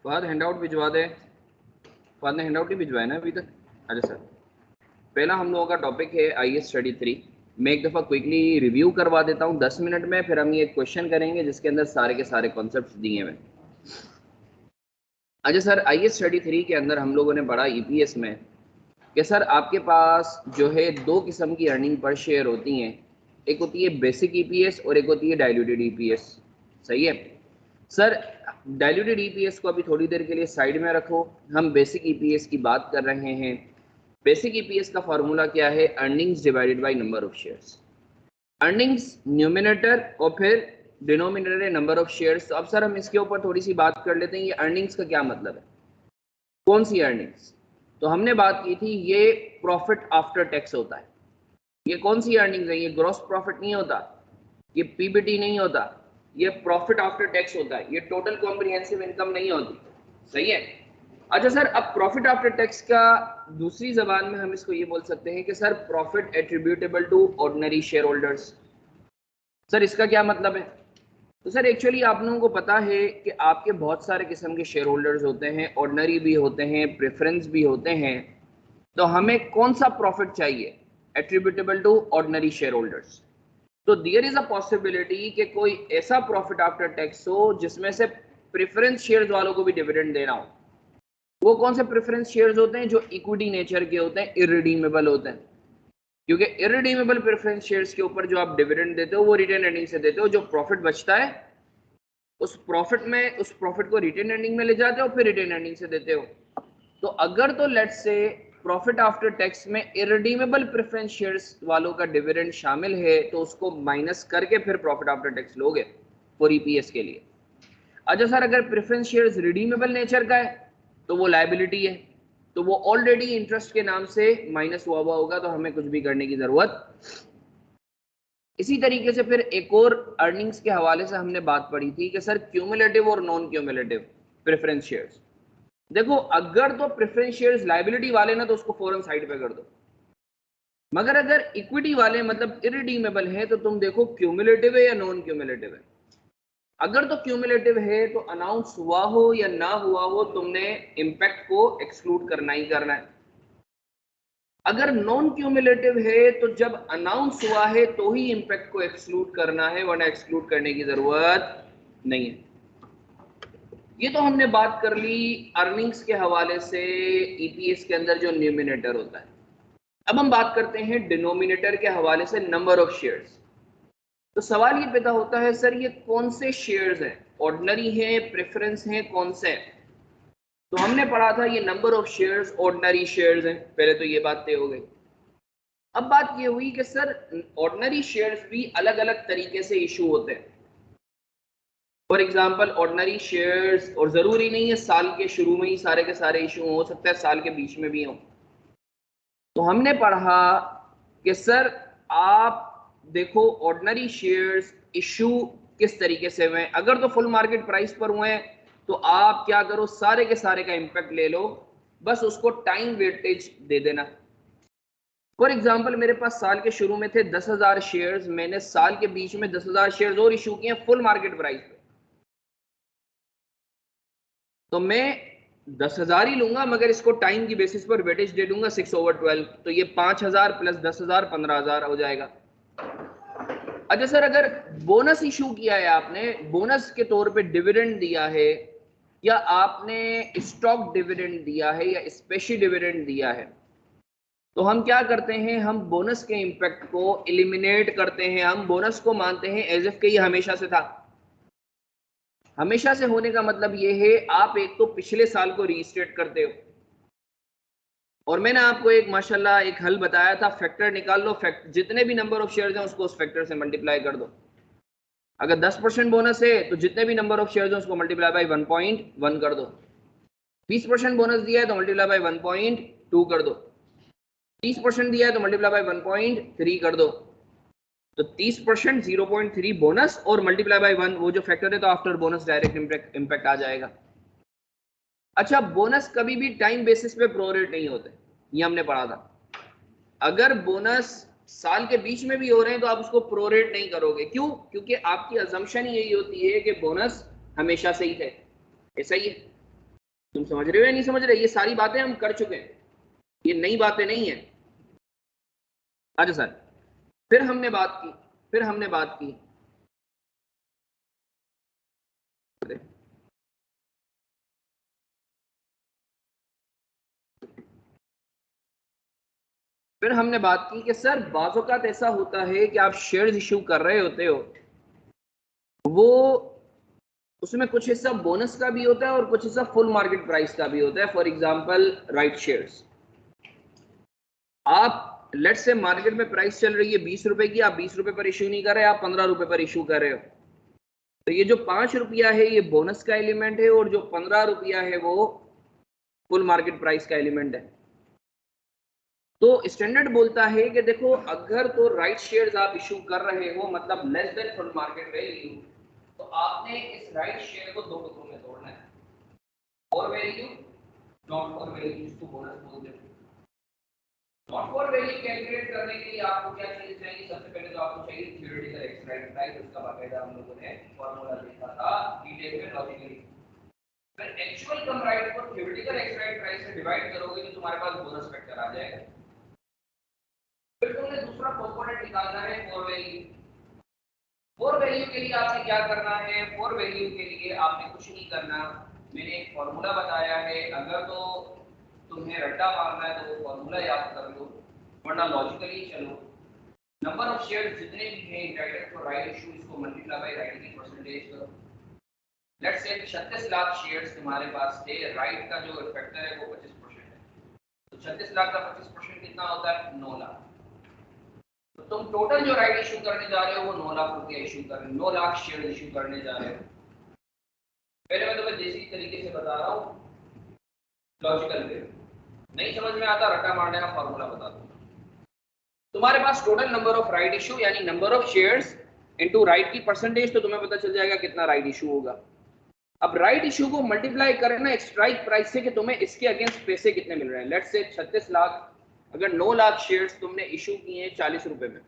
Fahad handout भिजवा दे। फहद ने handout नहीं भिजवाया ना अभी तक। अच्छा सर, पहला हम लोगों का टॉपिक है IAS स्टडी 3। मैं एक दफ़ा क्विकली रिव्यू करवा देता हूँ 10 मिनट में, फिर हम ये क्वेश्चन करेंगे जिसके अंदर सारे के सारे कॉन्सेप्ट्स दिए हुए। अच्छा सर, IAS स्टडी 3 के अंदर हम लोगों ने पढ़ा EPS में कि सर आपके पास जो है दो किस्म की अर्निंग पर शेयर होती हैं। एक होती है बेसिक EPS और एक होती है डाइल्यूटेड EPS। सही है सर। डाइल्यूटेड EPS को अभी थोड़ी देर के लिए साइड में रखो, हम बेसिक EPS की बात कर रहे हैं। बेसिक EPS का फॉर्मूला क्या है? Earnings divided by number of shares. Earnings numerator और फिर डिनोमिनेटर है नंबर ऑफ शेयर्स। तो अब सर हम इसके ऊपर थोड़ी सी बात कर लेते हैं, ये अर्निंग्स का क्या मतलब है, कौन सी अर्निंग्स? तो हमने बात की थी ये प्रॉफिट आफ्टर टैक्स होता है। ये कौन सी अर्निंग्स है? ये ग्रॉस प्रॉफिट नहीं होता, ये PBT नहीं होता, ये प्रॉफिट आफ्टर टैक्स होता है, ये टोटल कॉम्प्रिहेंसिव इनकम नहीं होती। सही है। अच्छा सर, अब प्रॉफिट आफ्टर टैक्स का दूसरी जबान में हम इसको ये बोल सकते हैं कि sir profit attributable to ordinary shareholders. Sir इसका क्या मतलब है? तो सर एक्चुअली आप लोगों को पता है कि आपके बहुत सारे किस्म के शेयर होल्डर्स होते हैं, ऑर्डिनरी भी होते हैं, प्रेफरेंस भी होते हैं। तो हमें कौन सा प्रॉफिट चाहिए? Attributable to ordinary shareholders. तो देयर इज अ पॉसिबिलिटी कि कोई ऐसा प्रॉफिट आफ्टर टैक्स हो जिसमें से प्रेफरेंस शेयर्स वालों को भी डिविडेंड देना हो। वो कौन से प्रेफरेंस शेयर्स होते हैं? जो इक्विटी नेचर के होते हैं, इररिडीमेबल होते हैं। क्योंकि इररिडीमेबल प्रेफरेंस शेयर्स के ऊपर जो आप डिविडेंड देते हो वो रिटेन अर्निंग से देते हो। जो प्रॉफिट बचता है उस प्रॉफिट को रिटेन अर्निंग में ले जाते हो, फिर रिटेन अर्निंग से देते हो। तो अगर तो let's say profit after tax में इररिडीमेबल प्रेफरेंस शेयर्स वालों का डिविडेंड शामिल है तो उसको माइनस करके फिर प्रॉफिट आफ्टर टैक्स लोगे फॉर EPS के लिए। अच्छा सर, अगर प्रेफरेंस शेयर्स रिडीमेबल नेचर का है तो वो लायबिलिटी है, तो वो ऑलरेडी इंटरेस्ट के नाम से माइनस हुआ होगा, तो हमें कुछ भी करने की जरूरत। इसी तरीके से फिर एक और अर्निंग्स के हवाले से हमने बात पढ़ी थी कि सर क्यूमुलेटिव और नॉन क्यूमुलेटिव प्रेफरेंस शेयर्स। देखो, अगर तो प्रेफरेंस शेयर्स लायबिलिटी वाले ना तो उसको फौरन साइड पे कर दो, मगर अगर इक्विटी वाले मतलब इरिडीमेबल है तो तुम देखो क्यूमुलेटिव है या नॉन क्यूमुलेटिव है। अगर तो क्यूमुलेटिव है तो अनाउंस हुआ हो या ना हुआ हो, तुमने इंपैक्ट को एक्सक्लूड करना ही करना है। अगर नॉन क्यूमुलेटिव है तो जब अनाउंस हुआ है तो ही इंपैक्ट को एक्सक्लूड करना है, वरना एक्सक्लूड करने की जरूरत नहीं है। ये तो हमने बात कर ली अर्निंग्स के हवाले से EPS के अंदर जो न्यूमिनेटर होता है। अब हम बात करते हैं डिनोमिनेटर के हवाले से नंबर ऑफ शेयर्स। तो सवाल ये पैदा होता है सर ये कौन से शेयर्स हैं? ऑर्डिनरी है, प्रेफरेंस है, कौन से? तो हमने पढ़ा था ये number of shares ordinary shares हैं, पहले तो ये बात तय हो गई। अब बात ये हुई कि सर ऑर्डिनरी शेयर्स भी अलग अलग तरीके से इशू होते हैं। फॉर एग्जांपल ऑर्डिनरी शेयर्स, और जरूरी नहीं है साल के शुरू में ही सारे के सारे इशू हो सकता है साल के बीच में भी हो। तो हमने पढ़ा कि सर आप देखो ऑर्डिनरी शेयर्स इशू किस तरीके से हुए। अगर तो फुल मार्केट प्राइस पर हुए हैं तो आप क्या करो, सारे के सारे का इंपैक्ट ले लो, बस उसको टाइम वेटेज दे देना। फॉर एग्जांपल मेरे पास साल के शुरू में थे 10,000 शेयर्स, मैंने साल के बीच में 10,000 शेयर्स और इशू किए फुल मार्केट प्राइस पे, तो मैं 10,000 ही लूंगा, मगर इसको टाइम की बेसिस पर वेटेज दे दूंगा 6/12। तो ये 5,000 प्लस 10,000 15,000 हो जाएगा। अच्छा सर, अगर बोनस इशू किया है आपने, बोनस के तौर पे डिविडेंड दिया है, या आपने स्टॉक डिविडेंड दिया है या स्पेशल डिविडेंड दिया है, तो हम क्या करते हैं, हम बोनस के इंपैक्ट को एलिमिनेट करते हैं। हम बोनस को मानते हैं एज इफ के ये हमेशा से था। हमेशा से होने का मतलब ये है आप एक तो पिछले साल को रीस्टेट करते हो, और मैंने आपको एक माशाल्लाह एक हल बताया था, फैक्टर निकाल लो, जितने भी नंबर ऑफ शेयर्स हैं उसको उस फैक्टर से मल्टीप्लाई कर दो। अगर 10% बोनस है तो जितने भी नंबर ऑफ शेयर्स हैं उसको मल्टीप्लाई बाय 1.1 कर दो। 20% बोनस दिया है तो मल्टीप्लाई बाय 1.2 कर दो। 30% दिया है तो मल्टीप्लाई बाय 1.3 कर दो। तो 30% 0.3 बोनस और मल्टीप्लाई बाय 1, वो जो फैक्टर है तो आफ्टर बोनस डायरेक्ट इम्पैक्ट आ जाएगा। अच्छा, बोनस कभी भी टाइम बेसिस पे प्रोरेट नहीं होते, ये हमने पढ़ा था। अगर बोनस साल के बीच में भी हो रहे हैं तो आप उसको प्रोरेट नहीं करोगे। क्यों? क्योंकि आपकी अजम्पशन यही होती है कि बोनस हमेशा से ही थे। ऐसा ही है। तुम समझ रहे हो या नहीं समझ रहे? ये सारी बातें हम कर चुके हैं, ये नई बातें नहीं है। अच्छा सर, फिर हमने बात की, फिर हमने बात की कि सर बाज़ औक़ात ऐसा होता है कि आप शेयर्स इशू कर रहे होते हो, वो उसमें कुछ हिस्सा बोनस का भी होता है और कुछ हिस्सा फुल मार्केट प्राइस का भी होता है। फॉर एग्जांपल राइट शेयर्स, आप लेट्स से मार्केट में प्राइस चल रही है 20 रुपए की, आप 20 रुपए पर इशू नहीं कर रहे, आप 15 रुपए पर इशू कर रहे हो, तो ये जो 5 रुपया है ये बोनस का एलिमेंट है और जो 15 रुपया है वो फुल मार्केट प्राइस का एलिमेंट है। तो स्टैंडर्ड बोलता है कि देखो अगर तो राइट शेयर्स आप इशू कर रहे हो मतलब less than full market value, तो आपने इस राइट शेयर को दो टुकड़ों में तोड़ना है, for value, not for value, जिसको बोनस बोलते हैं। नॉट फॉर वैल्यू कैलकुलेट करने के लिए आपको क्या चीज चाहिए? सबसे पहले तो आपको चाहिए थ्योरेटिकल एक्सट्रैक्ट प्राइस, उसका बाकायदा हम लोगों ने फार्मूला देखा था डिटेल में लॉजिकली। फिर एक्चुअल कम राइट को थ्योरेटिकल एक्सट्रैक्ट प्राइस से डिवाइड करोगे तो तुम्हारे पास बोनस फैक्टर आ जाएगा। फिर तुमने दूसरा कंपोनेंट निकालना है फॉर वैल्यू। फॉर वैल्यू के लिए आपने क्या करना है? फॉर वैल्यू के लिए आपने कुछ नहीं करना, मैंने एक फॉर्मूला बताया है, अगर तो तुम्हें रट्टा मारना है तो वो फॉर्मूला याद कर लो, वरना लॉजिकली चलो। नंबर ऑफ शेयर्स जितने भी हैं इंटाइटल्ड फॉर राइट इशू, इसको मल्टीप्लाई बाय राइट की परसेंटेज करो। लेट्स से 36 लाख शेयर्स तुम्हारे पास थे, राइट का जो फैक्टर है वो 25% है, तो 36 लाख का 25% कितना होता है? 9 लाख। तो तुम टोटल जो राइट इशू करने जा रहे हो वो 9 लाख रुपया इशू कर रहे हो, 9 लाख शेयर इशू करने जा रहे हो। पहले मैं तुम्हें देसी तरीके से बता रहा हूँ, लॉजिकल वे, नहीं समझ में आता रट्टा मारने का फॉर्मूला बता दूंगा। तुम्हारे पास total number of right issue यानी number of shares into right की परसेंटेज, तो तुम्हें पता चल जाएगा कितना राइट इशू होगा। अब राइट इशू को मल्टीप्लाई करना एक स्ट्राइक प्राइस से कि तुम्हें इसके अगेंस्ट पैसे कितने मिल रहे हैं। लेट्स से 36 लाख, अगर 9 लाख शेयर्स तुमने इशू किए हैं 40 रुपए में,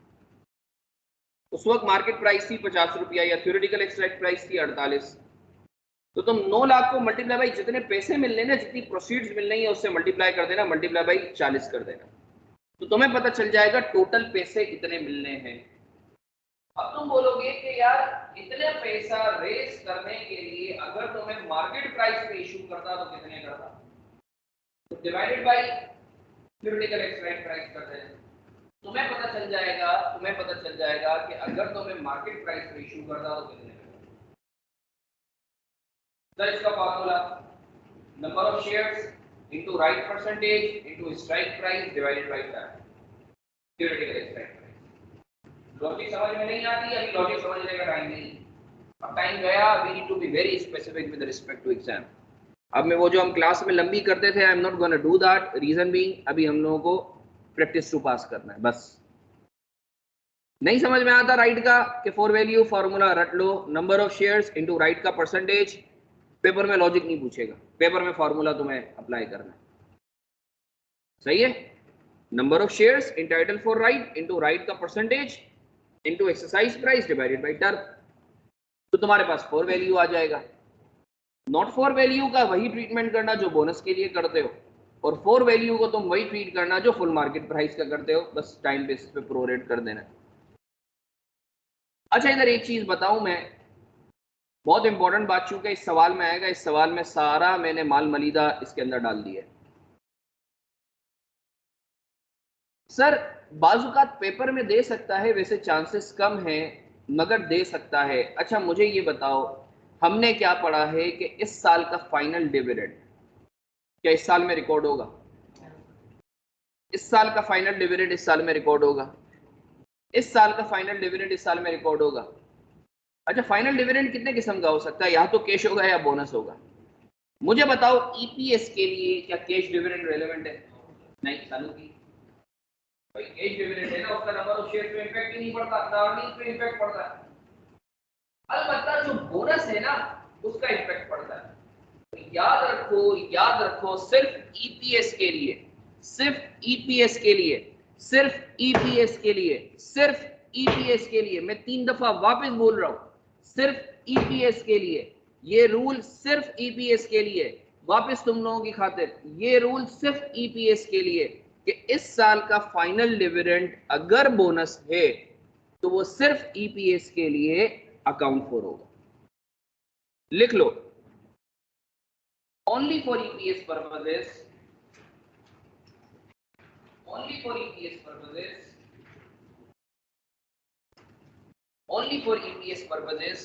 उस वक्त मार्केट प्राइस थी 50 रुपया या थ्योरेटिकल एक्सट्रैक्ट प्राइस थी 48, तो तुम 9 लाख को मल्टीप्लाई बाई जितने पैसे मिल रहे हैं, जितनी प्रोसीड्स मिल रही है उससे मल्टीप्लाई कर देना, मल्टीप्लाई बाई 40 कर देना, तो तुम्हें पता चल जाएगा टोटल पैसे कितने मिलने हैं। अब तुम बोलोगे कि यार इतने पैसा रेस करने के लिए अगर तुम्हें मार्केट प्राइस पे इशू करता तो कितने करता? तो divided by theoretical extract price कर देना, तुम्हें पता चल जाएगा कि अगर तुम्हें मार्केट प्राइस पे इशू करता तो कितने करता। तो इसका formula number of shares into right percentage into strike price divided bye theoretical extract. Logic समझ में नहीं आती, अभी लॉजिक समझने का टाइम नहीं, अब टाइम गया। We need to be very specific with respect to exam. अब मैं वो जो हम क्लास में लंबी करते थे, I am not gonna do that, reason being अभी हम लोगों को प्रैक्टिस टू पास करना है बस। नहीं समझ में आता राइट का कि फॉर वैल्यू फार्मूला रट लो, number of shares into right का परसेंटेज, पेपर में लॉजिक नहीं पूछेगा, पेपर में फार्मूला तुम्हें अप्लाई करना है, सही है? Number of shares entitled for right into right का percentage into exercise price divided by term, तो तुम्हारे पास फॉर वैल्यू आ जाएगा। नॉट फॉर वैल्यू का वही ट्रीटमेंट करना जो बोनस के लिए करते हो, और फॉर वैल्यू को तुम वही ट्रीट करना जो फुल मार्केट प्राइस का करते हो, बस टाइम बेसिस पे प्रोरेट कर देना। अच्छा इधर एक चीज बताऊं मैं, बहुत इंपॉर्टेंट बात, चूंकि इस सवाल में आएगा, इस सवाल में सारा मैंने माल मलीदा इसके अंदर डाल दिया है। सर बाजुकात पेपर में दे सकता है, वैसे चांसेस कम है मगर दे सकता है। अच्छा मुझे ये बताओ, हमने क्या पढ़ा है कि इस साल का फाइनल डिविडेंड क्या इस साल में रिकॉर्ड होगा? इस साल का फाइनल डिविडेंड इस साल में रिकॉर्ड होगा, इस साल का फाइनल डिविडेंड इस साल में रिकॉर्ड होगा। अच्छा फाइनल डिविडेंड कितने किस्म का हो सकता है? या तो कैश होगा या बोनस होगा। मुझे बताओ ईपीएस के लिए क्या कैश डिविडेंड रेलेवेंट है? नहीं चालू की भाई, कैश डिविडेंड है ना, उसका नंबर ऑफ शेयर पे इंपैक्ट ही नहीं पड़ता, अर्निंग पे इंपैक्ट पड़ता है। अलबत्ता जो बोनस है ना उसका इंपैक्ट पड़ता है। तो याद रखो सिर्फ ईपीएस के लिए, सिर्फ ईपीएस के लिए, सिर्फ ईपीएस के लिए, सिर्फ ईपीएस के लिए, मैं 3 दफा वापस बोल रहा हूं, सिर्फ ईपीएस के लिए, ये रूल सिर्फ ईपीएस के लिए। वापस तुम लोगों की खातिर ये रूल सिर्फ ईपीएस के लिए कि इस साल का फाइनल डिविडेंड अगर बोनस है तो वो सिर्फ ईपीएस के लिए अकाउंट फॉर होगा। लिख लो, only for EPS purposes, only for EPS purposes, only for EPS purposes,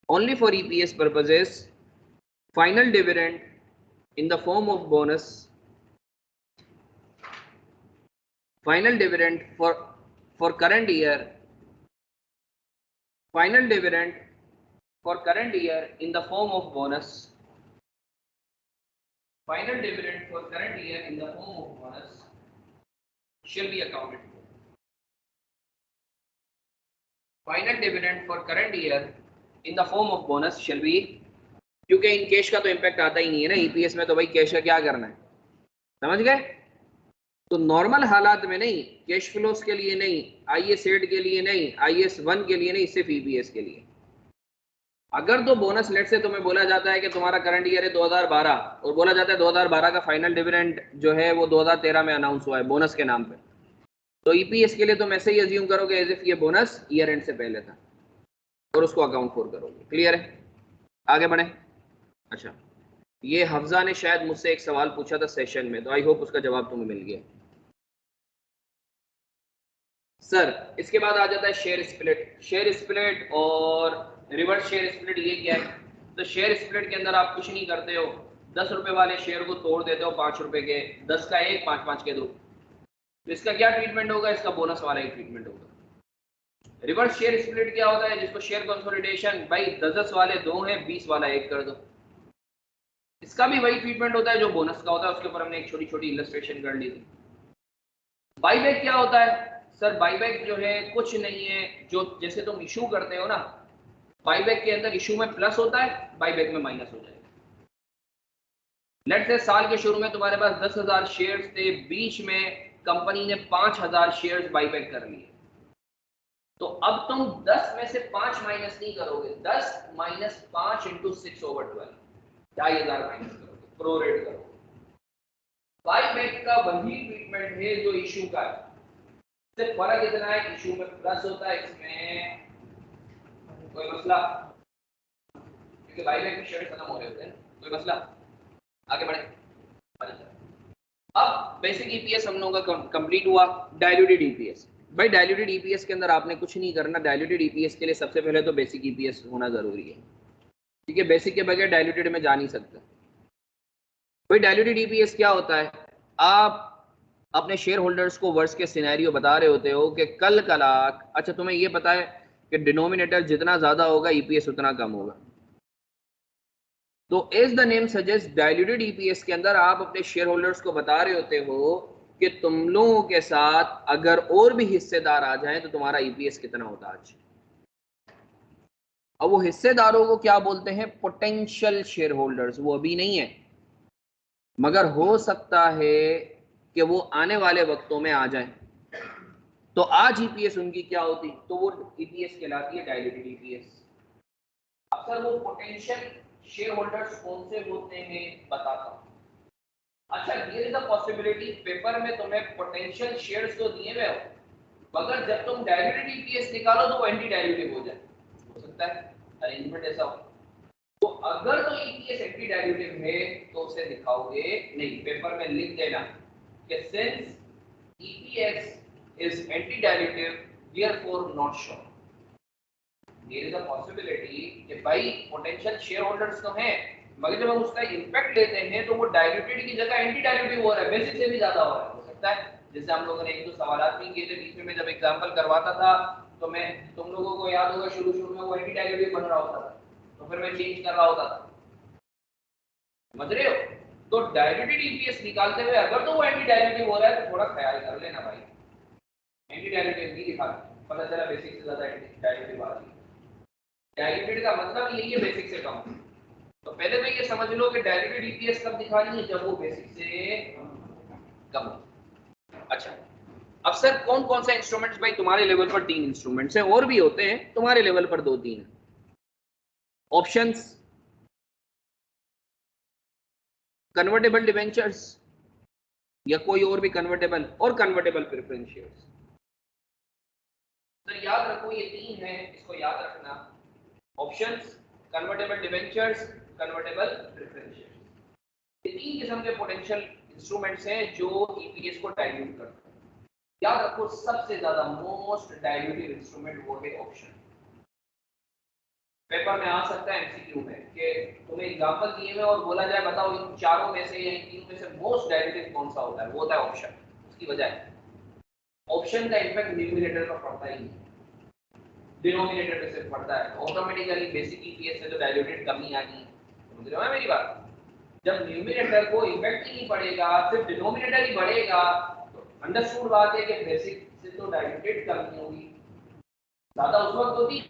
only for EPS purposes, final dividend in the form of bonus, final dividend for current year, final dividend for current year in the form of bonus, final dividend for current year in the form of bonus shall be accounted for. Final dividend for current year in the form of bonus shall be, क्योंकि in cash का तो impact आता ही नहीं है ना EPS में, तो भाई कैश का क्या करना है, समझ गए। तो नॉर्मल हालात में नहीं, कैश फ्लोस के लिए नहीं, आईएस 8 के लिए नहीं, आईएस 1 के लिए नहीं, सिर्फ ईपीएस के लिए। अगर तो बोनस लेट से तुम्हें बोला जाता है कि तुम्हारा करंट ईयर है 2012 और बोला जाता है 2012 का फाइनल डिविडेंड जो है वो 2013 में अनाउंस हुआ है बोनस के नाम पे, तो ईपीएस के लिए तुम ऐसे ही अज्यूम करोगे एज इफ ये बोनस ईयर एंड से पहले था और उसको अकाउंट फॉर करोगे। क्लियर है, आगे बढ़े। अच्छा, ये हफ्जा ने शायद मुझसे एक सवाल पूछा था सेशन में, तो आई होप उसका जवाब तुम्हें मिल गया। सर इसके बाद आ जाता है शेयर स्प्लिट। शेयर स्प्लिट और रिवर्स शेयर स्प्लिट ये क्या है? तो शेयर स्प्लिट के अंदर आप कुछ नहीं करते हो, 10 रुपए वाले शेयर को तोड़ देते हो 5 रुपए के, 10 का 1, 5 के 2। तो इसका क्या ट्रीटमेंट होगा? इसका बोनस वाला ही ट्रीटमेंट होगा। रिवर्स शेयर स्प्लिट क्या होता है? जिसको शेयर कंसोलिडेशन, भाई 10 वाले 2 हैं, 20 वाला 1 कर दो। इसका भी वही ट्रीटमेंट होता है जो बोनस का होता है, उसके ऊपर हमने एक छोटी छोटी इलस्ट्रेशन कर ली थी। बाईबैक क्या होता है? सर बाईबैक जो है कुछ नहीं है, जो जैसे तुम इशू करते हो ना, बाईबैक के अंदर इशू में प्लस होता है, बाईबैक में माइनस हो जाएगा। लेट्स से साल के शुरू में तुम्हारे पास 10,000 शेयर्स थे, बीच में कंपनी ने 5,000 शेयर्स बाईबैक कर लिए, तो अब तुम 10 में से 5 माइनस नहीं करोगे, 10 माइनस 5 इंटू 6/12, 2,500 माइनस करोगे, प्रोरेट करोगे। बाईबैक का वही ट्रीटमेंट है जो इशू का है, सिर्फ फर्क इतना है इशू में प्लस होता है, इसमें कोई मसला, क्योंकि बाईबैक में शेयर खत्म हो रहे होते हैं, कोई मसला। आगे बढ़े। अब बेसिक ईपीएस हम लोगों का कंप्लीट हुआ। डाइल्यूटेड ईपीएस, भाई डाइल्यूटेड ईपीएस के अंदर आपने कुछ नहीं करना। डाइल्यूटेड ईपीएस के लिए सबसे पहले तो बेसिक ईपीएस होना जरूरी है, ठीक है, बेसिक के बगैर डाइल्यूटेड में जा नहीं सकता। भाई डाइल्यूटेड ईपीएस क्या होता है? आप अपने शेयर होल्डर्स को वर्ष के सिनेरियो बता रहे होते हो कि कल का लाख, अच्छा तुम्हें ये पता है कि डिनोमिनेटर जितना ज्यादा होगा ईपीएस उतना कम होगा, तो as the name suggest diluted EPS के अंदर आप अपने शेयर होल्डर्स को बता रहे होते हो कि तुम लोगों के साथ अगर और भी हिस्सेदार आ जाएं तो तुम्हारा ईपीएस कितना होता आज। अब वो हिस्सेदारों को क्या बोलते हैं? Potential share holders. वो अभी नहीं है, मगर हो सकता है कि वो आने वाले वक्तों में आ जाएं, तो आज ईपीएस उनकी क्या होती? तो वो ईपीएस कहलाती है डाइल्यूटेड ईपीएस। अब सर वो पोटेंशियल शेयर होल्डर्स कौन से होते हैं बताता हूं। अच्छा, ये इज द पॉसिबिलिटी, पेपर में तुम्हें पोटेंशियल शेयर्स तो दिए हुए हो, मगर जब तुम डाइल्यूटेड ईपीएस निकालो तो वो एंटी डाइल्यूटिव हो जाए, हो सकता है अरेंजमेंट ऐसा हो। तो अगर तो ईपीएस एंटी डाइल्यूटिव है तो उसे दिखाओगे नहीं, पेपर में लिख देना कि since EPS is anti dilutive therefore not shown. There is a possibility कि भाई पोटेंशियल शेयर होल्डर्स तो हैं, मगर जब हम उसका इंपैक्ट लेते हैं तो वो डाइल्यूटेड की जगह एंटी डाइल्यूटिव हो रहा है, बेसिक से भी ज्यादा हो रहा है, हो सकता है। जैसे हम लोगों ने एक दो सवालात भी किए थे बीच में जब एग्जांपल करवाता था, तो मैं, तुम लोगों को याद होगा शुरू में वो एंटी डाइल्यूटिव बन रहा होता था, तो फिर मैं चेंज कर रहा होता था, समझ रहे हो? तो डाइल्यूटेड ईपीएस निकालते हुए अगर तो वो एंटी डाइल्यूटिव हो रहा है तो थोड़ा ख्याल कर लेना भाई, एंटी डाइल्यूटिव नहीं दिखा, पता चला बेसिक से ज्यादा एंटी डाइल्यूटिव आ रही है। डाइल्यूटेड का मतलब यही है बेसिक से कम। तो पहले तो ये समझ लो कि डाइल्यूटेड ईपीएस कब दिखानी है? जब वो बेसिक से कम हो। अच्छा, अब सर कौन कौन सा इंस्ट्रूमेंट्स? भाई तुम्हारे लेवल पर 3 इंस्ट्रूमेंट्स हैं, और भी होते हैं, तुम्हारे लेवल पर 2-3 हैं। ऑप्शंस, कन्वर्टेबल डिवेंचर्स या कोई और भी कन्वर्टेबल, और कन्वर्टेबल प्रेफरेंस शेयर्स। सर याद रखो ये तीन है, इसको याद रखना, options, convertible debentures, convertible preference shares. ये तीन किस्म के पोटेंशियल इंस्ट्रूमेंट्स हैं जो ईपीएस को डाइल्यूट करते हैं। याद रखो सबसे ज्यादा मोस्ट डाइल्यूटिव इंस्ट्रूमेंट वो है ऑप्शन। पेपर में आ सकता है एमसीक्यू में कि तुम्हें एग्जांपल दिए हुए और बोला जाए बताओ इन चारों में से या इन तीनों में से मोस्ट डाइल्यूटिव कौन सा होता है, वो होता है ऑप्शन। उसकी वजह है ऑप्शन का इम्पैक्ट न्यूमरेटर पर पड़ता ही नहीं, डिनोमिनेटर पे सिर्फ पड़ता है। ऑटोमेटिकली बेसिक ईपीएस से तो डाइल्यूटेड कम ही आनी है, समझ रहे हो मेरी बात। जब न्यूमरेटर को इम्पैक्ट ही नहीं पड़ेगा, सिर्फ डिनोमिनेटर ही बढ़ेगा, तो अंडरस्टूड बात है कि बेसिक से तो डाइल्यूटेड कम नहीं होगी, ज्यादा उस वक्त होती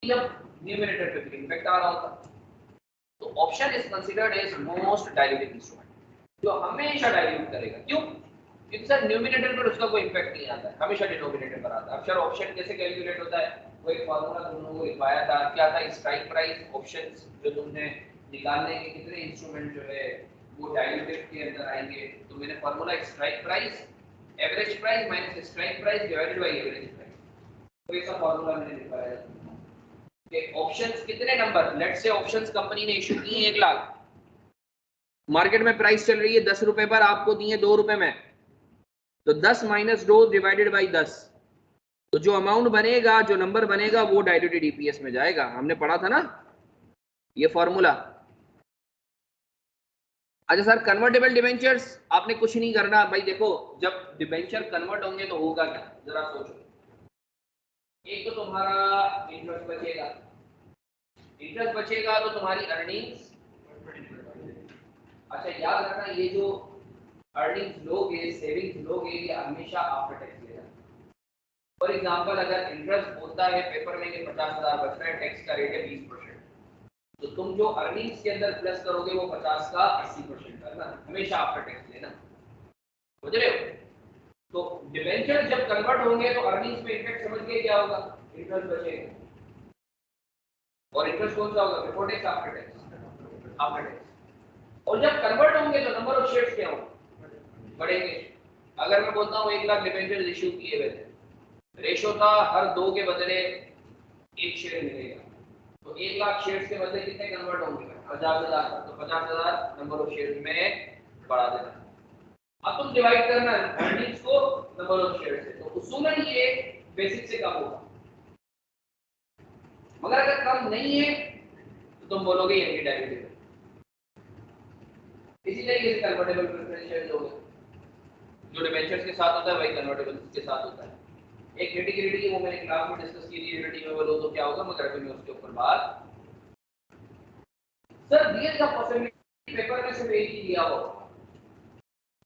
जब न्यूमरेटर पे इम्पैक्ट आ रहा होता। तो option is considered as most dilutive instrument जो हमेशा डाइल्यूट करेगा। क्यों? क्योंकि सर न्यूमरेटर पर उसका कोई इम्पैक्ट नहीं आता है, हमेशा डिनोमिनेटर पर आता है। अब सर ऑप्शन कैसे कैलकुलेट होता है, वो एक फार्मूला तुम लोगों को लिखवाया था, क्या था, स्ट्राइक प्राइस ऑप्शंस, जो तुमने निकालने के कितने इंस्ट्रूमेंट जो है वो डाइल्यूटिव के अंदर आएंगे, तो मैंने formula strike price average price minus strike price divided by average price, तो ऐसा फार्मूला मैंने लिखवाया था कि ऑप्शंस कितने number, let's say options company ने इशू किए 1 लाख, मार्केट में प्राइस चल रही है 10 रुपए पर, आपको दिए 2 रुपए में, तो 10 माइनस 2 डिवाइडेड बाई 10, तो जो अमाउंट बनेगा, जो नंबर बनेगा वो डाइल्यूटेड ईपीएस में जाएगा। हमने पढ़ा था ना ये फॉर्मूला। अच्छा सर कन्वर्टेबल डिबेंचर्स आपने कुछ नहीं करना भाई, देखो जब डिबेंचर कन्वर्ट होंगे तो होगा क्या, जरा सोचो। एक तो तुम्हारा इंटरेस्ट बचेगा, इंटरेस्ट बचेगा तो तुम्हारी अर्निंग्स, अच्छा याद रखना ये जो अर्निंग्स लोगे, सेविंग्स लोगे, ये हमेशा आफ्टर टैक्स लेना। फॉर एग्जांपल अगर इंटरेस्ट होता है पेपर में कि 50,000 बच रहा है, टैक्स का रेट है 20%, तो तुम जो अर्निंग्स के अंदर प्लस करोगे वो 50 का 80% करना, हमेशा आफ्टर टैक्स लेना, समझ रहे हो। तो डिबेंचर जब कन्वर्ट होंगे तो अर्निंग्स में इफेक्ट समझ के क्या होगा, इंटरेस्ट बचेगा, और इंटरेस्ट कौन सा होगा, before tax after tax, after tax. और जब कन्वर्ट होंगे तो नंबर ऑफ शेयर्स क्या होंगे, बढ़ेंगे। अगर मैं बोलता हूँ 1 लाख डिबेंचर इश्यू किए हुए थे, रेशो था हर 2 के बदले 1 शेयर मिलेगा, तो 1 लाख शेयर्स के बदले कितने कन्वर्ट होंगे, 50,000, तो 50,000 नंबर ऑफ शेयर्स में बढ़ा देना। अब तुम डिवाइड करना अर्निंग्स को नंबर ऑफ शेयर्स से, तो उसूलन ये बेसिक से कम होगा, मगर अगर कम नहीं है तो तुम बोलोगे ये एंटी डाइल्यूटिव। इसी तरीके से कन्वर्टेबल प्रेफरेंस शेयर्स होगा, जो डिबेंचर्स के साथ होता है वही कन्वर्टेबल के साथ होता है। एक क्रिटिकलिटी है वो मैंने क्लास में डिस्कस की थी, रिडीमेबल हो तो क्या होगा, मगर अभी मैं उसके ऊपर बात। सर दिए का पॉसिबिलिटी पेपर में सिर्फ एक ही दिया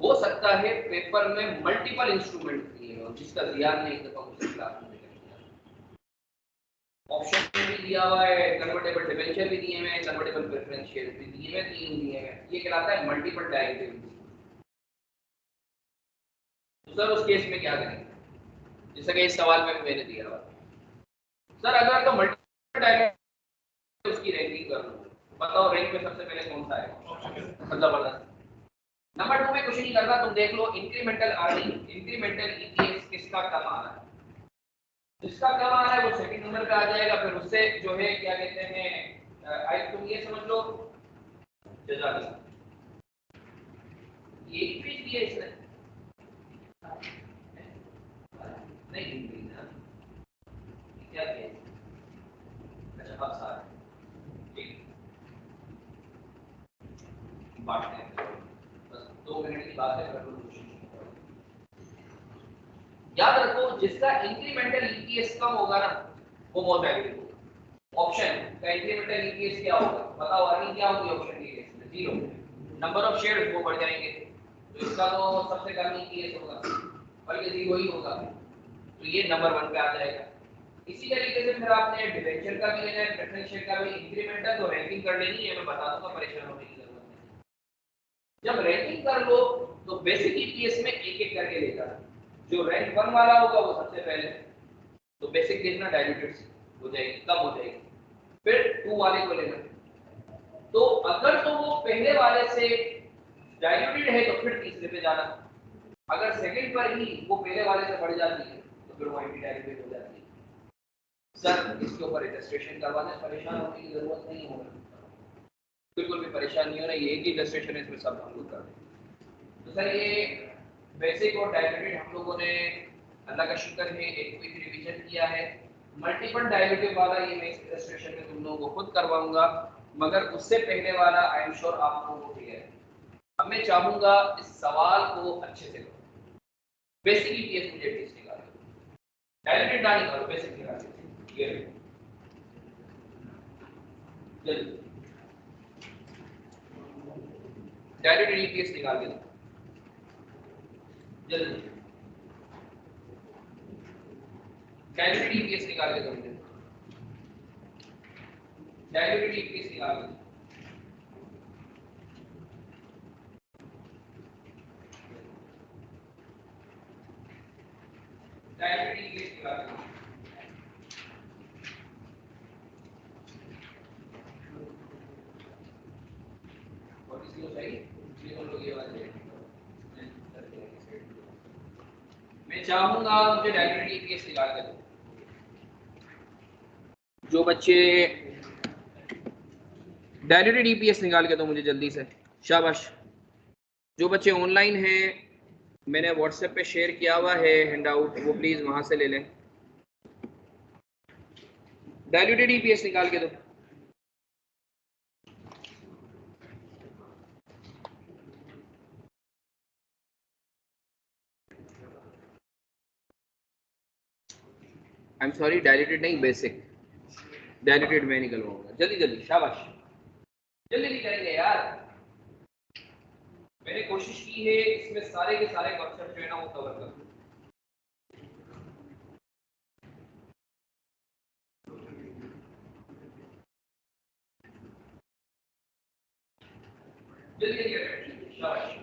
हो सकता है पेपर में मल्टीपल इंस्ट्रूमेंट दिए हो जिसका ध्यान नहीं एक दफा मुझे क्लास में ऑप्शन भी दिया हुआ है, कन्वर्टेबल डिबेंचर भी दिए हुए हैं, कन्वर्टेबल प्रेफरेंस शेयर भी दिए हुए, तीन दिए हुए, ये कहलाता है मल्टीपल डाइल्यूटिव। तो सर उस केस में क्या करेंगे, जैसा कि इस सवाल में मैंने दिया हुआ, सर अगर तो मल्टीपल डाइल्यूटिव उसकी रैंकिंग कर लो, बताओ रैंक में सबसे पहले कौन सा है, जबरदस्त। नंबर 2 में कुछ नहीं करना, तुम देख लो इंक्रीमेंटल अर्निंग, इंक्रीमेंटल ईपीएस किसका कम आ रहा है, जिसका कम आ रहा है वो सेकंड नंबर पे आ जाएगा, फिर उससे जो है क्या कहते हैं, आई तुम ये समझ लो जजाक ये पेज दिया इसने नहीं ना, क्या किया, अच्छा अब सारा ठीक बांटते हैं, बस 2 मिनट की बात है, कर लो। याद रखो जिसका इंक्रीमेंटल ईपीएस कम होगा ना वो मोस्ट डाइल्यूटिव होगा। ऑप्शन का इंक्रीमेंटल ईपीएस क्या होगा, बताओ अर्निंग क्या होगी ऑप्शन के केस में, 0, नंबर ऑफ शेयर्स वो बढ़ जाएंगे, तो इसका तो सबसे कम ईपीएस होगा, बल्कि 0 ही होगा, तो ये नंबर 1 पे आ जाएगा। इसी तरीके से फिर आपने डिबेंचर का भी लेना है, प्रेफरेंस शेयर का भी, इंक्रीमेंटल तो रैंकिंग कर लेनी है, मैं बता दूंगा, परेशान होने की जरूरत नहीं। जब रैंकिंग कर लो तो बेसिक ईपीएस में एक एक करके लेता है, जो रैंक 1 वाला होगा वो सबसे पहले, तो बेसिक देखना डाइल्यूटेड हो जाएगी, कम हो जाएगी, फिर 2 वाले को लेना। तो अगर तो वो पहले वाले से डाइल्यूटेड है तो फिर तीसरे पे जाना, अगर सेकंड पर ही वो पहले वाले से बढ़ जाती है तो फिर वो एंटी डाइल्यूटेड हो जाती है। सर इसके ऊपर इलस्ट्रेशन करवाने परेशान होने की जरूरत नहीं होगी, बिल्कुल भी परेशान नहीं होना, ये एक ही इलस्ट्रेशन है, इसमें सब हम लोग कर दें। तो सर ये बेसिक और डाइल्यूटेड हम लोगों ने अल्लाह का शुक्र है एक क्विक रिवीजन किया है। मल्टीपल डाइल्यूटेड वाला ये मैं इस इलस्ट्रेशन में तुम लोगों को खुद करवाऊंगा, मगर उससे पहले वाला आई एम श्योर आप लोगों को क्लियर है। अब मैं चाहूंगा इस सवाल को अच्छे से करो। बेसिक ईपीएस मुझे प्लीज निकाल दो, डायरेक्टेड ना निकालो, बेसिक निकाल दो। ये जल्दी डायरेक्टेड ईपीएस निकाल के दो जल्दी, डायरेक्टेड ईपीएस निकाल के दो मुझे, डायरेक्टेड ईपीएस निकाल के दो। डायरेक्टेड ईपीएस निकाल के दो। और किसी को चाहिए ये हम लोग ये वाले मैं चाहूंगा मुझे डायरेक्टेड ईपीएस निकाल के दो। जो बच्चे डायरेक्टेड ईपीएस निकाल के दो मुझे जल्दी से, शाबाश। जो बच्चे ऑनलाइन हैं मैंने व्हाट्सएप पे शेयर किया हुआ है हैंड आउट, वो प्लीज वहां से ले लें। डायल्यूटेड ईपीएस निकाल के दो। आई एम सॉरी, डायल्यूटेड नहीं, बेसिक। डायल्यूटेड मैं निकलवाऊंगा, जल्दी जल्दी, शाबाश, जल्दी निकालेंगे यार। मैंने कोशिश की है इसमें सारे के सारे कॉन्सेप्ट जो है ना वो कवर कर दूं। जल्दी जल्दी, शाबाश।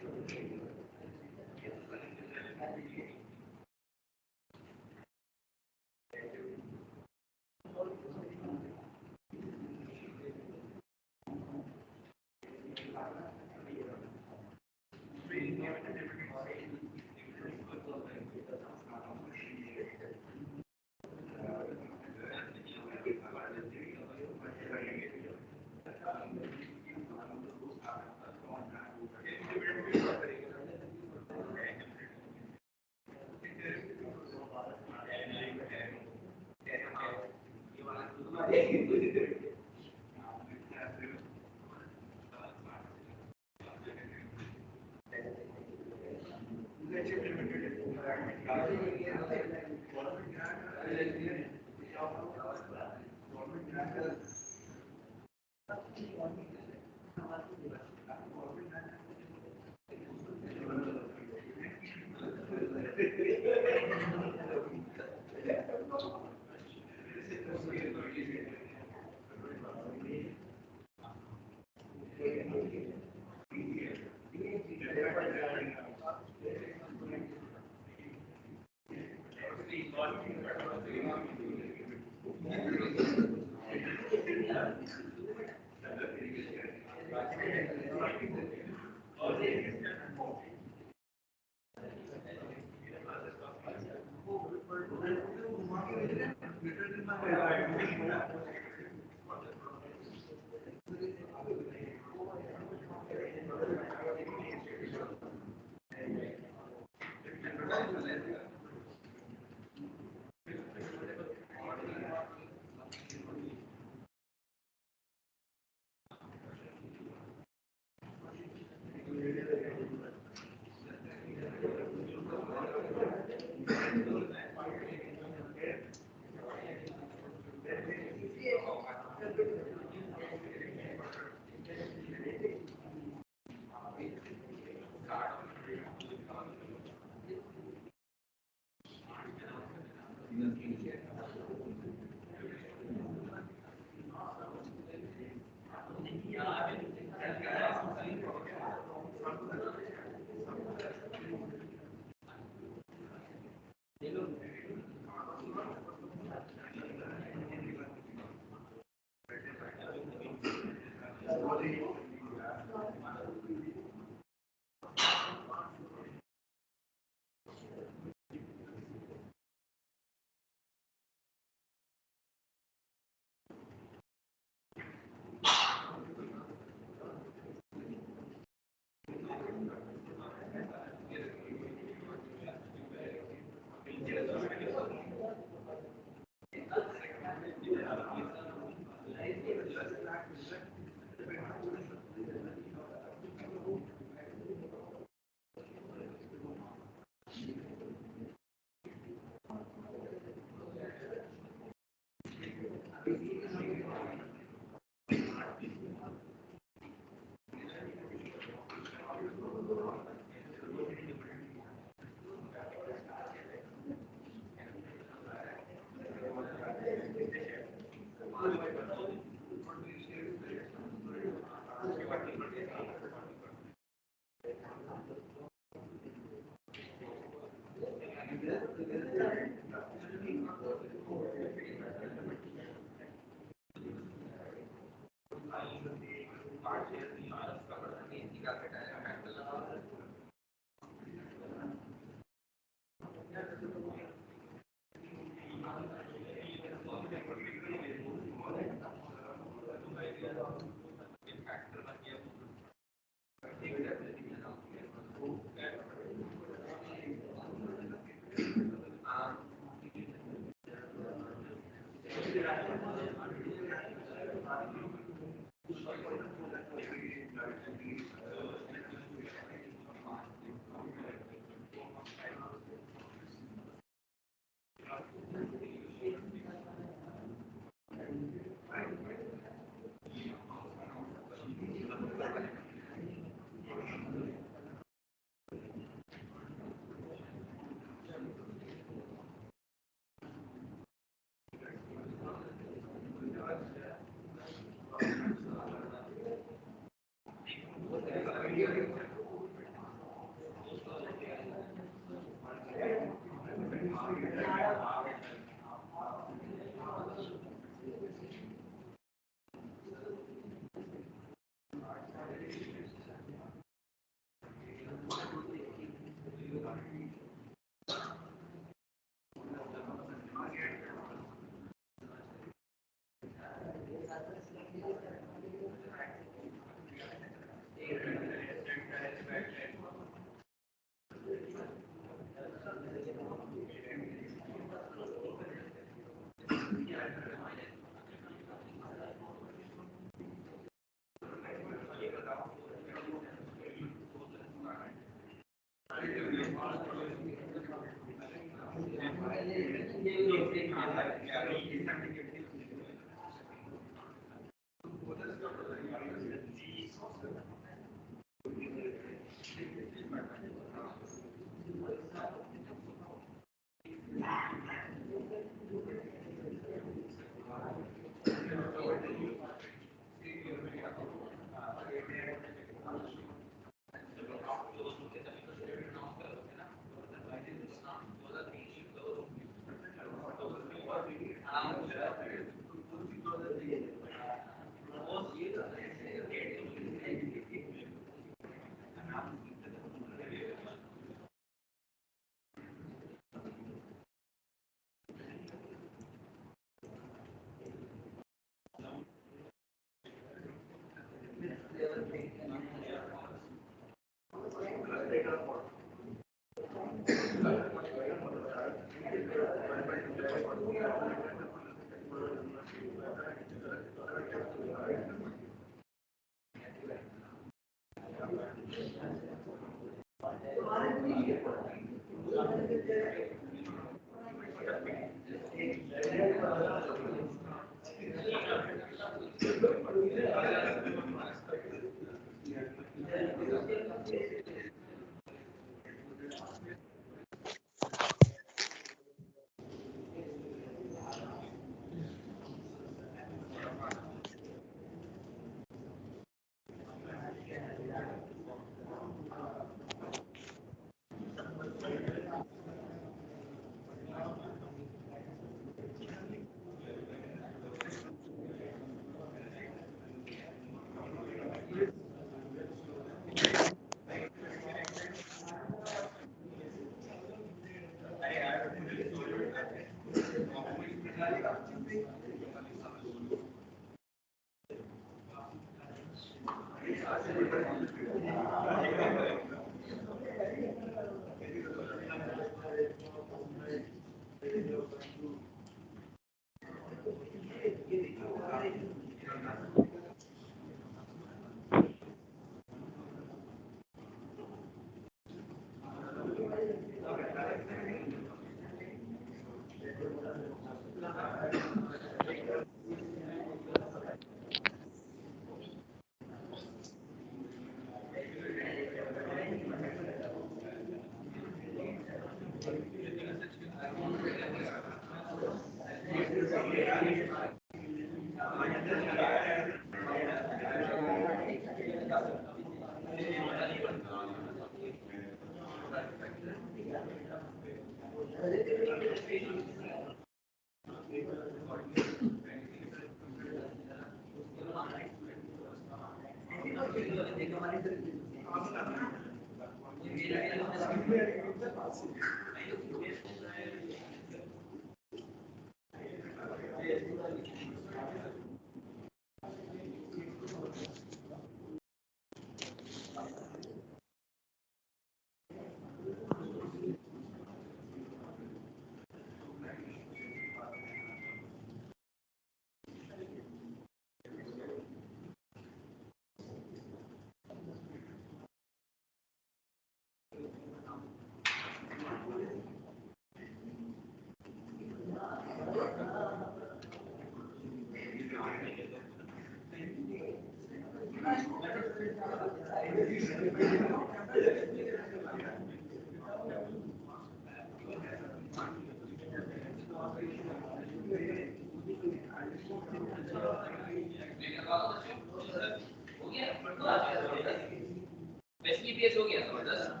बेस्ट ईपीएस हो गया जबरदस्त।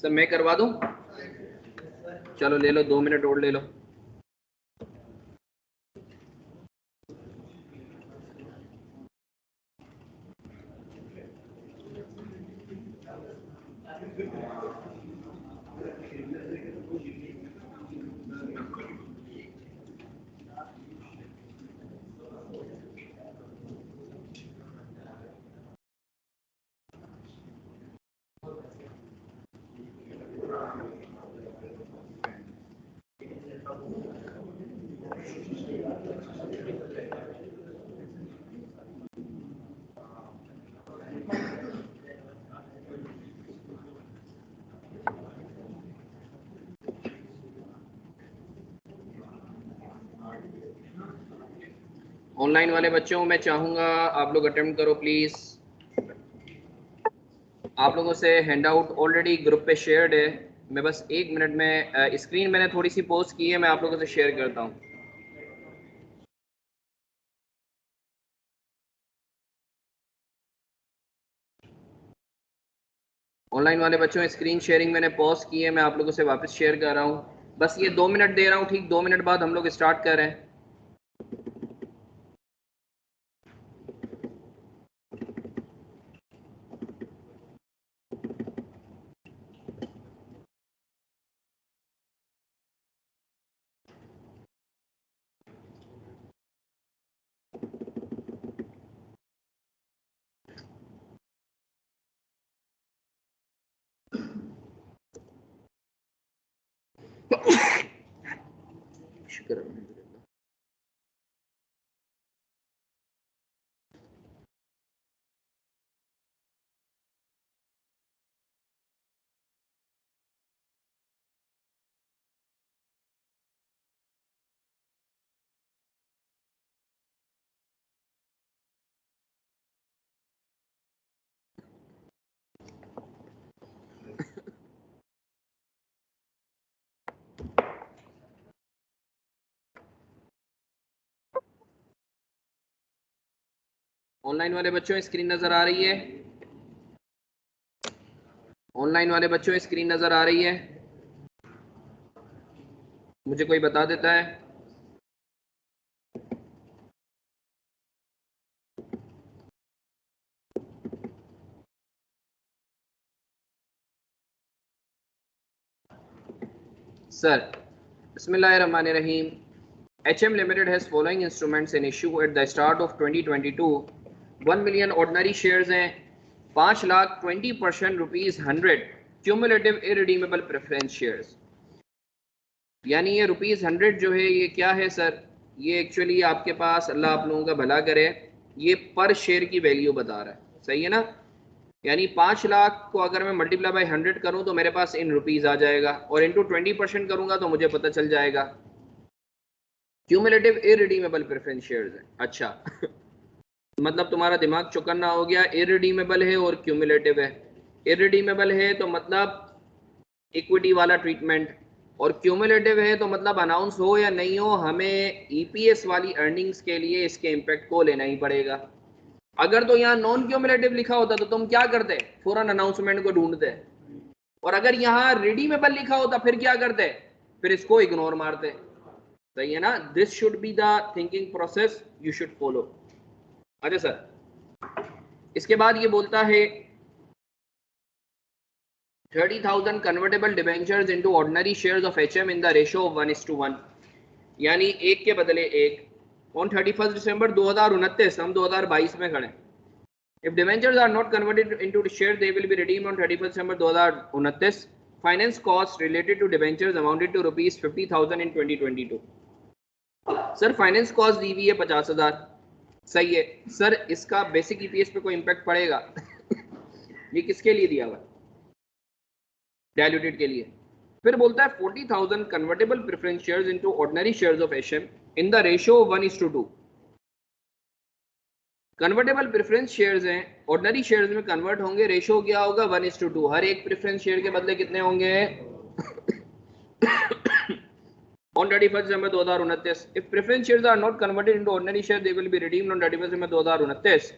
सर मैं करवा दूं? चलो ले लो, 2 मिनट और ले लो। ऑनलाइन वाले बच्चों मैं चाहूंगा आप लोग अटेम्प्ट करो प्लीज। आप लोगों से हैंडआउट ऑलरेडी ग्रुप पे शेयर्ड है। मैं बस 1 मिनट में स्क्रीन मैंने थोड़ी सी पोस्ट की है, मैं आप लोगों से शेयर करता हूँ। ऑनलाइन वाले बच्चों स्क्रीन शेयरिंग मैंने पॉज की है, मैं आप लोगों से वापस शेयर कर रहा हूँ। बस ये 2 मिनट दे रहा हूँ, ठीक 2 मिनट बाद हम लोग स्टार्ट कर रहे हैं। शुक्र है। ऑनलाइन वाले बच्चों स्क्रीन नजर आ रही है? ऑनलाइन वाले बच्चों स्क्रीन नजर आ रही है? मुझे कोई बता देता है? सर बिस्मिल्लाहिर्रहमानिर्रहीम। HM Limited has following instruments in issue at the start of 2022। 1 million ordinary shares हैं, 5,20,000 rupees 100 cumulative irredeemable preference shares. यानी ये ₹100 जो है ये क्या है सर? ये एक्चुअली आपके पास, अल्लाह आप लोगों का भला करे, ये पर शेयर की वैल्यू बता रहा है, सही है ना? यानी 5 लाख को अगर मैं मल्टीप्लाई बाय 100 करूं तो मेरे पास इन रुपीज आ जाएगा, और इंटू 20% करूंगा तो मुझे पता चल जाएगा। क्यूमुलेटिव इरिडीमेबल प्रेफरेंस शेयर्स है। अच्छा मतलब तुम्हारा दिमाग चौकन्ना हो गया। इरिडीमेबल है और क्यूमुलेटिव है। इरिडीमेबल है तो मतलब इक्विटी वाला ट्रीटमेंट, और क्यूमुलेटिव है तो मतलब अनाउंस हो या नहीं हो, हमें ईपीएस वाली अर्निंग्स के लिए इसके इम्पैक्ट को लेना ही पड़ेगा। अगर तो यहाँ नॉन क्यूमुलेटिव लिखा होता तो तुम क्या करते? फौरन अनाउंसमेंट को ढूंढते। और अगर यहाँ रिडीमेबल लिखा होता फिर क्या करते? फिर इसको इग्नोर मारते। सही है ना? This should be the thinking process you should follow. अच्छा सर, इसके बाद ये बोलता है 30,000 convertible debentures into ordinary shares of HM in the ratio of 1:1, यानी एक के बदले एक। ऑन 31 दिसंबर 2029, हम 2022 में खड़े। If debentures are not converted into shares, they will be redeemed on 31 December 2029. Finance costs related to debentures amounted to rupees 50,000 in 2022. Sir finance cost दी हुई है 50,000, सही है सर। इसका बेसिक ईपीएस पे कोई इम्पैक्ट पड़ेगा? ये किसके लिए दिया हुआ? डायल्यूटेड के लिए। फिर बोलता है 40,000 convertible preference shares into ordinary shares of HM in the ratio 1:2। Convertible preference shares हैं, ऑर्डिनरी शेयर्स में कन्वर्ट होंगे, रेशियो क्या होगा? 1:2। हर एक प्रेफरेंस शेयर के बदले कितने होंगे? on 31 December 2029. If preference shares are not converted into ordinary shares, they will be redeemed on 31 December 2029.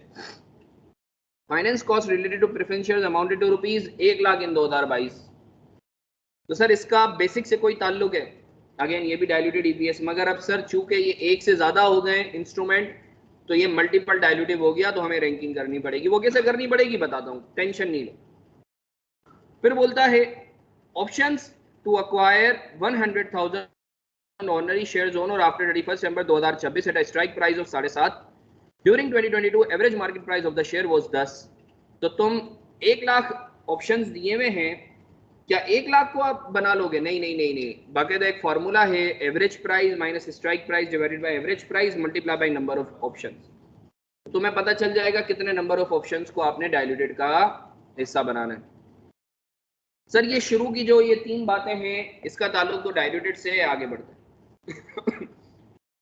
Finance cost related to preference shares amounted to rupees 1 lakh in 2022. तो sir इसका basic से कोई ताल्लुक है? अगेन ये भी डायल्यूटेड ईपीएस, मगर अब सर चूंकि ये एक से ज्यादा हो गए इंस्ट्रूमेंट तो ये मल्टीपल डायल्यूटिव हो गया, तो हमें रैंकिंग करनी पड़ेगी। वो कैसे करनी पड़ेगी बताता हूँ, टेंशन नहीं लो। फिर बोलता है options to acquire 100,000 ordinary shares on or after 31 December 2026 at a strike price of 7.5 during 2022 average market price of the share was 10। तो तुम 1 लाख ऑप्शंस दिए हुए हैं, क्या 1 लाख को आप बना लोगे? नहीं नहीं नहीं नहीं, बाकायदा एक फॉर्मूला है, average price minus strike price divided by average price multiply by number of options. तुम्हें पता चल जाएगा कितने नंबर ऑफ ऑप्शंस को आपने डायल्यूटेड का हिस्सा बनाना है। सर ये शुरू की जो ये 3 बातें हैं इसका ताल्लुक तो डायल्यूटेड से है, आगे बढ़ते हैं।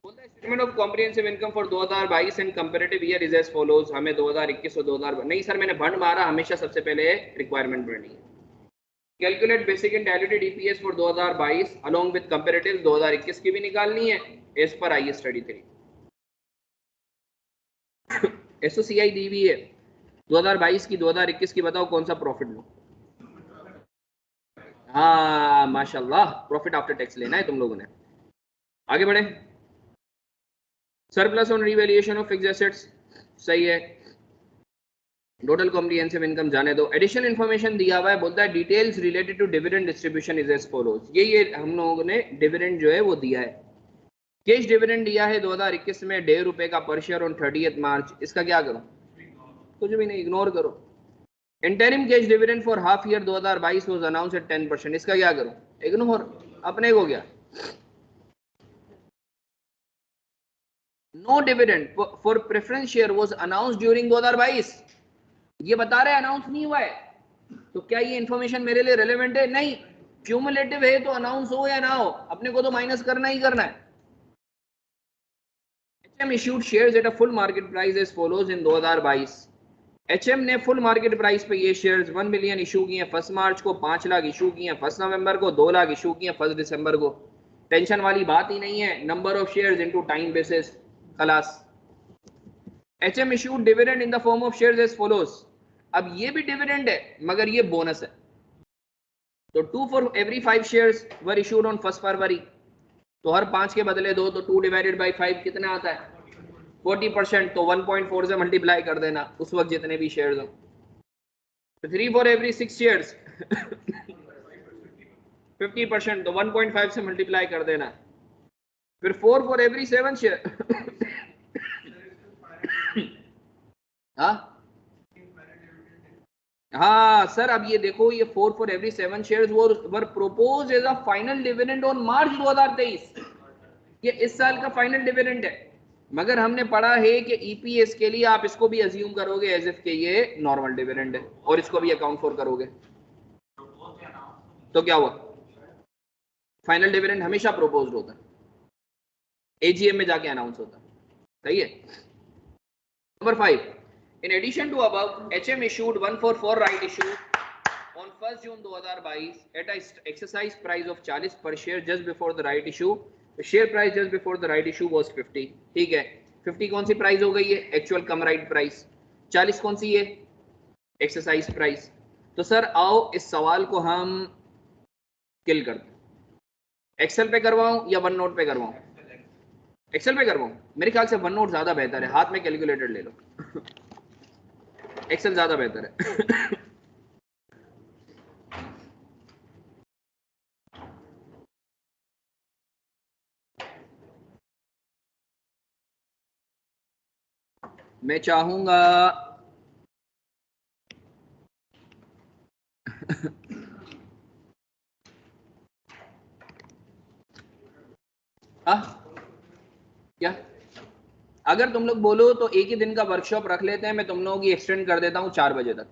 बोलता है statement of comprehensive income for 2022 and comparative year is as follows. हमें 2021 और 2000 नहीं सर मैंने भंड मारा, हमेशा सबसे पहले रिक्वायरमेंट भरनी है। Calculate basic and diluted EPS for 2022 along with comparative 2021 की भी निकालनी है as per I study 3। SOCI दी हुई है 2022 की, 2021 की बताओ कौन सा प्रॉफिट लो। हाँ माशाल्लाह, प्रॉफिट आफ्टर टैक्स लेना है तुम लोगों ने। आगे बढ़े। Surplus on revaluation of fixed assets सही है। टोटल कॉम्प्रिहेंसिव इनकम जाने दो। एडिशनल इन्फॉर्मेशन दिया हुआ है, बोलता है details related to dividend distribution is as follows. ये हम लोगों ने डिविडेंड जो है वो दिया है। कैश डिविडेंड दिया है 2021 में ₹1.5 का पर शेयर ऑन 30 मार्च। इसका क्या करो? कुछ भी नहीं, इग्नोर करो। Interim cash dividend for half year 2022 was announced at 10%। इसका क्या करो? इग्नोर। अपने को क्या। No dividend for preference share was announced during 2022। ये बता रहे अनाउंस नहीं हुआ है, तो क्या ये इंफॉर्मेशन मेरे लिए रेलेवेंट है? नहीं। क्यूमुलेटिव है तो अनाउंस हो या ना हो, अपने को तो माइनस करना ही करना है। HM issued shares at a full market price as follows in 2022। HM ने फुल मार्केट प्राइस पे ये शेयर्स 1 मिलियन इशू किए 1 मार्च को, 5 लाख इशू किए 1 नवंबर को, 2 लाख इशू किए 1 दिसंबर को। टेंशन वाली बात ही नहीं है, number of shares into time basis, खलास। HM issued dividend in the form of shares as follows. अब ये भी डिविडेंड है मगर ये बोनस है। तो 2 for every 5 shares were issued on 1 फरवरी। तो हर 5 के बदले 2, तो 2 डिवाइडेड बाई 5 कितना आता है? 40%। तो 1.4 से मल्टीप्लाई कर देना उस वक्त जितने भी शेयर्स हो। 3 फॉर एवरी 6 शेयर्स 50%। तो 1.5 से मल्टीप्लाई कर देना। फिर 4 फॉर एवरी 7 शेयर। हाँ हाँ सर, अब ये देखो, ये 4 for every 7 shares were propose as a final dividend on March 2023। ये इस साल का फाइनल डिविडेंड है, मगर हमने पढ़ा है कि ईपीएस के लिए आप इसको भी अज्यूम करोगे एज इफ के ये नॉर्मल डिविडेंड है और इसको भी अकाउंट फॉर करोगे। तो क्या हुआ? फाइनल डिविडेंड हमेशा प्रोपोज्ड होता है, एजीएम में जाके अनाउंस होता है। सही है। Number 5, in addition to above, HM issued 144 right issue on 1st June 2022 at a exercise price of 40 per share just before the right issue. The share price just before the right issue was 50। ठीक है, 50 कौन सी price हो गई है? Actual कम right price. 40 कौन सी है? Exercise price. तो sir आओ इस सवाल को हम किल करते हैं। एक्सेल पे करवाऊं या वन नोट पे करवाऊं? एक्सेल पे करवाऊं? मेरे ख्याल से वन नोट ज्यादा बेहतर है, हाथ में कैलकुलेटर ले लो। एक्सेल ज्यादा बेहतर है। मैं चाहूंगा क्या, अगर तुम लोग बोलो तो एक ही दिन का वर्कशॉप रख लेते हैं, मैं तुम लोगों की एक्सटेंड कर देता हूं 4 बजे तक।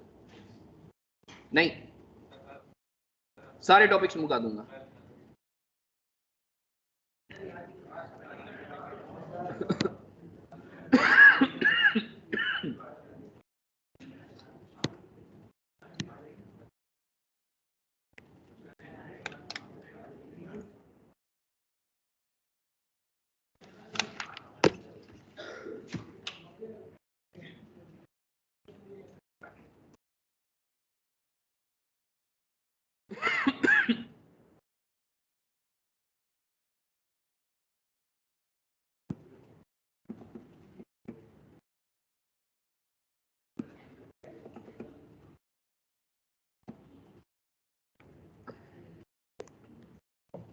नहीं, सारे टॉपिक्स मुका दूंगा।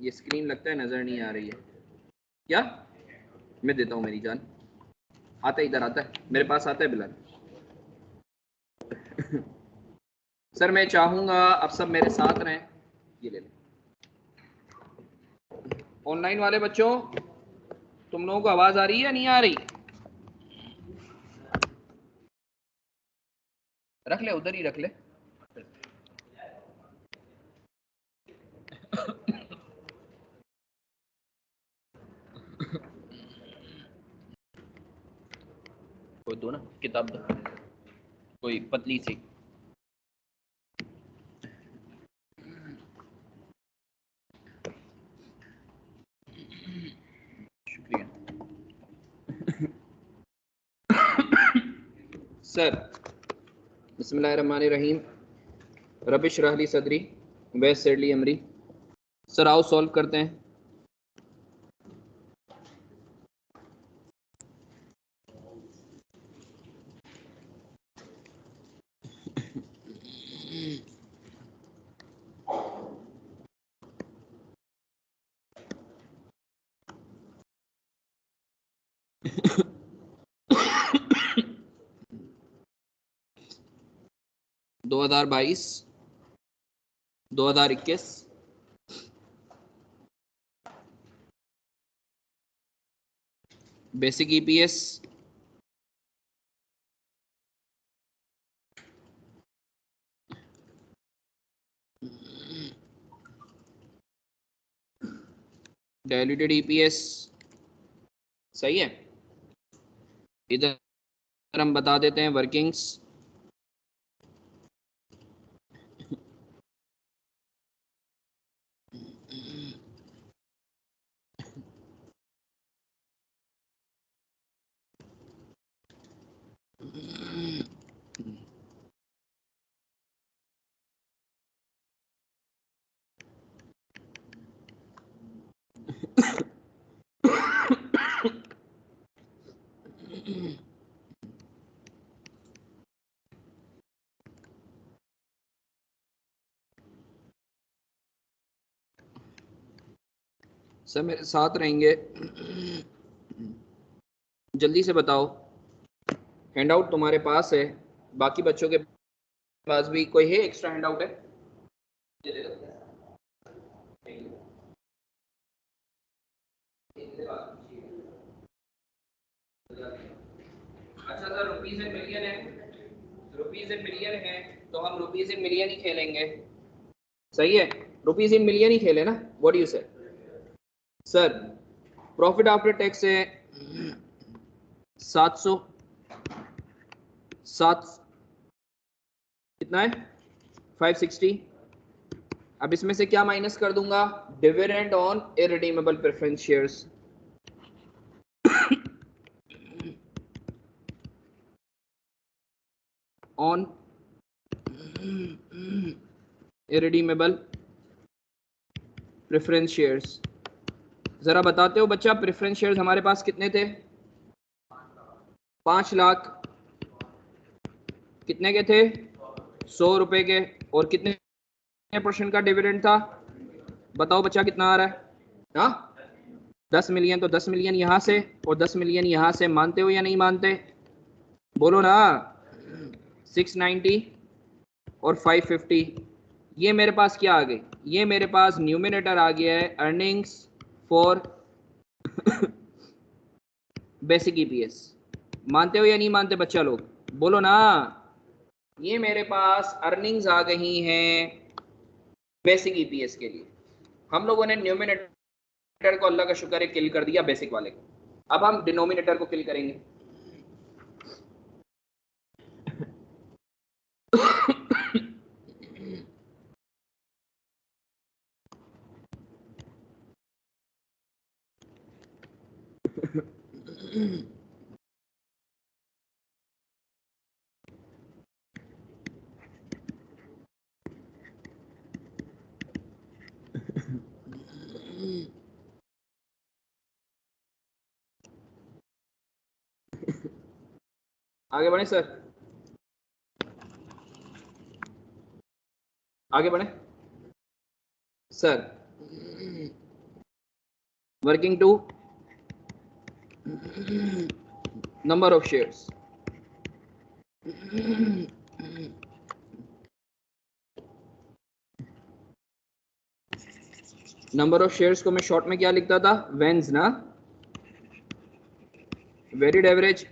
ये स्क्रीन लगता है नज़र नहीं आ रही है क्या? मैं देता हूँ मेरी जान। आता है, इधर आता है, मेरे पास आता है बिलाल। सर मैं चाहूँगा अब सब मेरे साथ रहें। ये ले लें। ऑनलाइन वाले बच्चों, तुम लोगों को आवाज़ आ रही है या नहीं आ रही? रख ले, उधर ही रख ले। कोई दो ना किताब दो, कोई पतली सी। शुक्रिया सर। बिस्मिल्लाहिर्रहमानिर्रहीम। रबिश रहली सदरी वैसली अमरी। सर आओ सॉल्व करते हैं। दो 2021 बेसिक ईपीएस डायल्यूटेड ईपीएस सही है। इधर हम बता देते हैं वर्किंग्स। सर मेरे साथ रहेंगे, जल्दी से बताओ। हैंडआउट तुम्हारे पास है, बाकी बच्चों के पास भी कोई है एक्स्ट्रा हैंडआउट है? अच्छा सर, रुपीज इन मिलियन है, रुपीज इन मिलियन है, तो हम रुपीज इन मिलियन ही खेलेंगे। सही है, रुपीज इन मिलियन ही खेले ना। व्हाट डू यू से? सर प्रॉफिट आफ्टर टैक्स है 700 सात कितना है 560। अब इसमें से क्या माइनस कर दूंगा? Dividend on irredeemable preference shares. On irredeemable preference shares. जरा बताते हो बच्चा, प्रेफरेंस शेयर्स हमारे पास कितने थे? 5 लाख। कितने के थे? 100 रुपए के। और कितने परसेंट का डिविडेंड था? बताओ बच्चा कितना आ रहा है? हाँ 10 मिलियन। तो 10 मिलियन यहाँ से और 10 मिलियन यहाँ से, मानते हो या नहीं मानते? बोलो ना। 690 और 550। ये मेरे पास क्या आ गई? ये मेरे पास न्यूमिनेटर आ गया है अर्निंग्स फॉर बेसिक ईपीएस। मानते हो या नहीं मानते बच्चा लोग? बोलो ना। ये मेरे पास अर्निंग्स आ गई हैं बेसिक ईपीएस के लिए। हम लोगों ने न्यूमिनेटर को अल्लाह का शुक्र है किल कर दिया बेसिक वाले को। अब हम डिनोमिनेटर को किल करेंगे। आगे बढ़े सर, आगे बढ़े sir. Working to number of shares. Number of shares को मैं शॉर्ट में क्या लिखता था, वेन्स ना, weighted average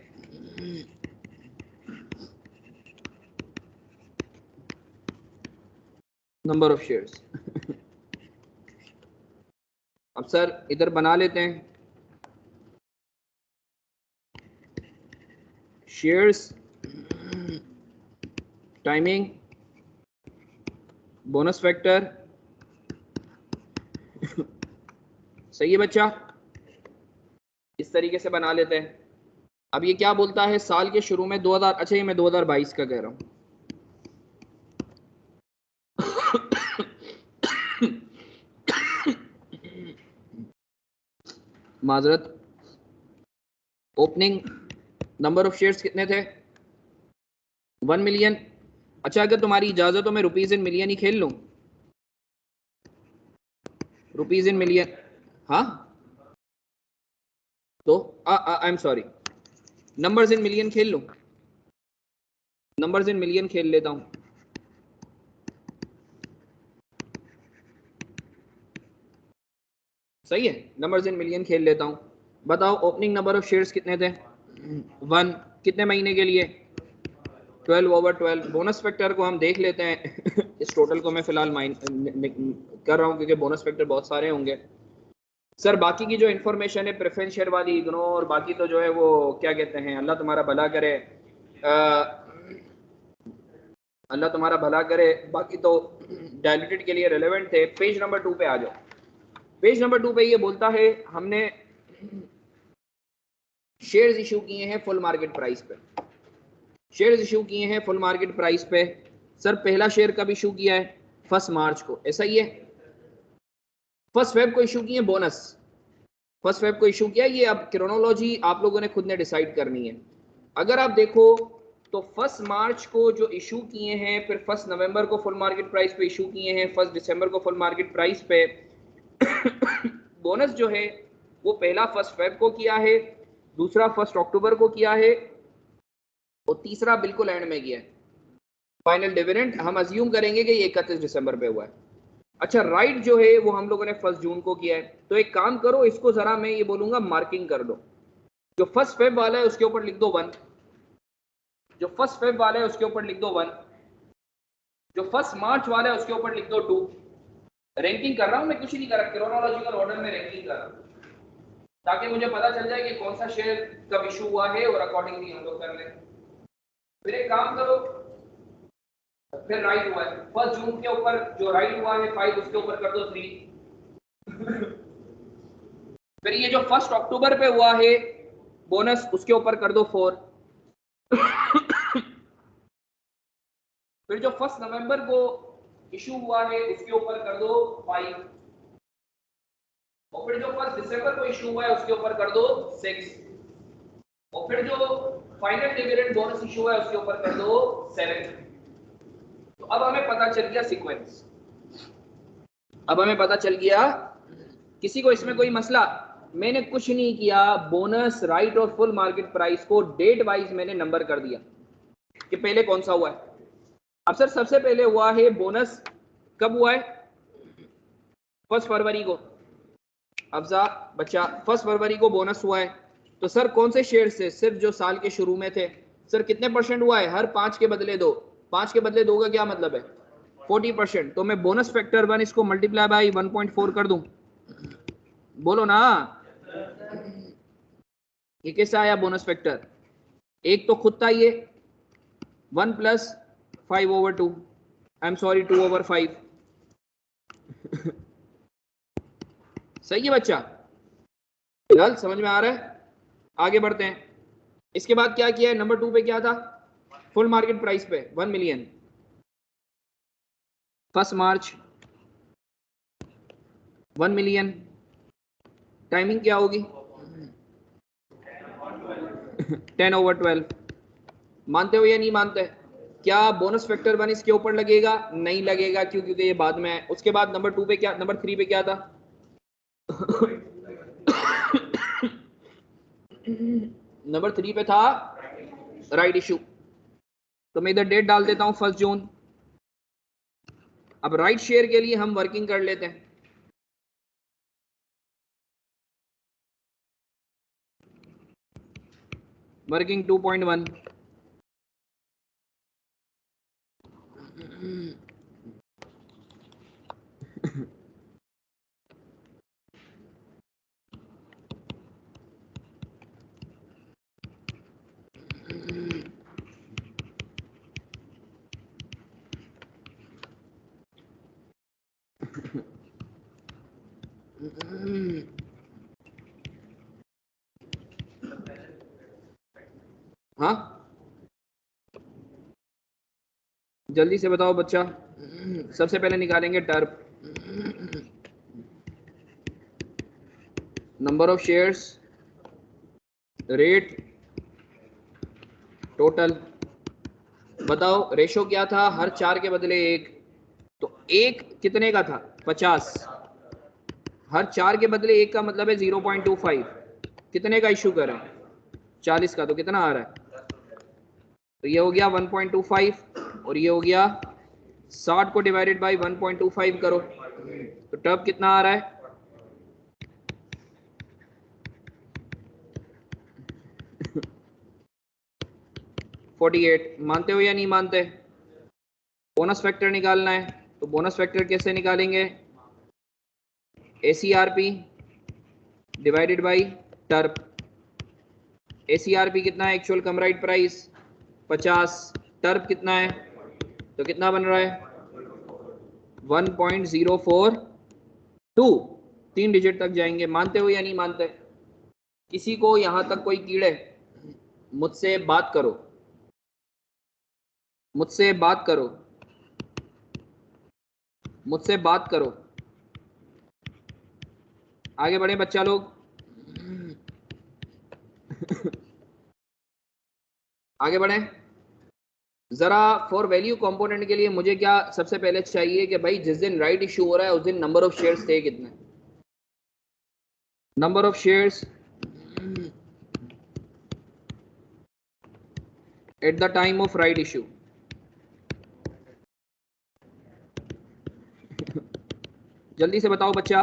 number of shares. अब सर इधर बना लेते हैं शेयर्स टाइमिंग बोनस फैक्टर। सही है बच्चा, इस तरीके से बना लेते हैं। अब ये क्या बोलता है, साल के शुरू में 2000, अच्छा ये मैं 2022 का कह रहा हूं। माजरत, ओपनिंग नंबर ऑफ शेयर्स कितने थे, 1 मिलियन। अच्छा अगर तुम्हारी इजाजत हो मैं रुपीज इन मिलियन ही खेल लूं, रुपीज इन मिलियन। हाँ तो I am sorry, numbers in million खेल लूं, नंबर्स इन मिलियन खेल लेता हूं। सही है, नंबर्स इन मिलियन खेल लेता हूं। बताओ ओपनिंग नंबर ऑफ शेयर्स कितने थे, 1। कितने महीने के लिए, 12/12। बोनस फैक्टर को हम देख लेते हैं। इस टोटल को मैं फिलहाल कर रहा हूं क्योंकि बोनस फैक्टर बहुत सारे होंगे। सर बाकी की जो इन्फॉर्मेशन है प्रेफरेंस शेयर वाली इग्नोर, बाकी तो जो है वो क्या कहते हैं, अल्लाह तुम्हारा भला करे, अल्लाह तुम्हारा भला करे। बाकी तो डायल्यूटेड के लिए रेलेवेंट थे। पेज नंबर 2 पे आ जाओ। पेज नंबर 2 पे ये बोलता है हमने शेयर्स इशू किए हैं फुल मार्केट प्राइस पे, शेयर्स इशू किए हैं फुल मार्केट प्राइस पे। सर पहला शेयर कब इशू किया है, 1 मार्च को, ऐसा ही है। 1 फेब को इशू किए बोनस, 1 फेब को इशू किया। ये अब क्रोनोलॉजी आप लोगों ने खुद ने डिसाइड करनी है। अगर आप देखो तो 1 मार्च को जो इशू किए हैं, फिर 1 नवंबर को फुल मार्केट प्राइस पे इशू किए हैं, 1 दिसंबर को फुल मार्केट प्राइस पे। बोनस जो है वो पहला 1 फेब को किया है, दूसरा 1 अक्टूबर को किया है और तीसरा बिल्कुल एंड में किया है। फाइनल डिविडेंड हम अज्यूम करेंगे कि ये 31 दिसंबर पे हुआ है। अच्छा राइट जो है वो हम लोगों ने 1 जून को किया है। तो एक काम करो, इसको जरा मैं ये बोलूंगा मार्किंग कर दो। जो 1 फेब वाला है उसके ऊपर लिख दो 1, जो 1 फेब वाला है उसके ऊपर लिख दो 1, जो 1 मार्च वाला है उसके ऊपर लिख दो 2। रैंकिंग कर रहा हूं मैं, कुछ नहीं कर रहा, क्रोनोलॉजिकल ऑर्डर में रैंकिंग कर रहा हूं ताकि मुझे पता चल जाए कि कौन सा शेयर कब इशू हुआ है और अकॉर्डिंगली हम लोग कर लें। फिर एक काम करो, फिर राइट हुआ है 1 जून के ऊपर जो राइट हुआ है 5, उसके ऊपर कर दो 3। फिर ये जो 1 अक्टूबर पे हुआ है बोनस, उसके ऊपर कर दो 4। फिर जो 1 नवंबर को इशू हुआ है उसके ऊपर कर दो 5, और फिर जो 1 दिसंबर को इशू हुआ है उसके ऊपर कर दो 6, और फिर जो फाइनल डिविडेंड बोनस इशू हुआ है उसके ऊपर कर दो 7। तो अब हमें पता चल गया सीक्वेंस, अब हमें पता चल गया। किसी को इसमें कोई मसला, मैंने कुछ नहीं किया, बोनस राइट और फुल मार्केट प्राइस को डेट वाइज मैंने नंबर कर दिया कि पहले कौन सा हुआ है। अब सर सबसे पहले हुआ है बोनस, कब हुआ है, 1 फरवरी को। अफजा बच्चा 1 फरवरी को बोनस हुआ है। तो सर कौन से शेयर से, सिर्फ जो साल के शुरू में थे। सर कितने परसेंट हुआ है, हर 5 के बदले 2, 5 के बदले 2 का क्या मतलब है 40%। तो मैं बोनस फैक्टर 1 इसको मल्टीप्लाई बाई 1.4 कर दूं, बोलो ना। ये कैसा आया बोनस फैक्टर, एक तो खुद था ये 1 + 5/2, आई एम सॉरी 2/5। सही है बच्चा, फिलहाल समझ में आ रहा है। आगे बढ़ते हैं। इसके बाद क्या किया है, नंबर 2 पे क्या था, फुल मार्केट प्राइस पे 1 मिलियन, 1 मार्च 1 मिलियन। टाइमिंग क्या होगी 10/12। मानते हो या नहीं मानते, क्या बोनस फैक्टर 1 इसके ऊपर लगेगा, नहीं लगेगा क्यों, क्योंकि ये बाद में है। उसके बाद नंबर 2 पे क्या, नंबर 3 पे क्या था, नंबर 3 पे था राइट इशू, तो मैं इधर डेट डाल देता हूं 1 जून। अब राइट शेयर के लिए हम वर्किंग कर लेते हैं। वर्किंग 2.1 हाँ जल्दी से बताओ बच्चा। सबसे पहले निकालेंगे TERP, number of shares, rate, total. बताओ रेशो क्या था, हर 4 के बदले 1, तो 1 कितने का था 50, हर 4 के बदले 1 का मतलब है 0.25, कितने का इशू करें 40 का, तो कितना आ रहा है, तो ये हो गया 1.25 और ये हो गया 60 को डिवाइडेड बाई 1.25 करो, तो टर्ब कितना आ रहा है 48। मानते हो या नहीं मानते? बोनस फैक्टर निकालना है, तो बोनस फैक्टर कैसे निकालेंगे, ACRP डिवाइडेड बाई टर्प। ACRP कितना है, एक्चुअल कम राइट प्राइस 50, टर्प कितना है, तो कितना बन रहा है 1.042, 3 डिजिट तक जाएंगे। मानते हो या नहीं मानते? किसी को यहां तक कोई कीड़े? मुझसे बात करो, मुझसे बात करो, मुझसे बात करो। आगे बढ़े बच्चा लोग। आगे बढ़े जरा। फॉर वैल्यू कंपोनेंट के लिए मुझे क्या सबसे पहले चाहिए कि भाई जिस दिन राइट इशू हो रहा है उस दिन नंबर ऑफ शेयर्स थे कितने, number of shares at the time of right issue. जल्दी से बताओ बच्चा।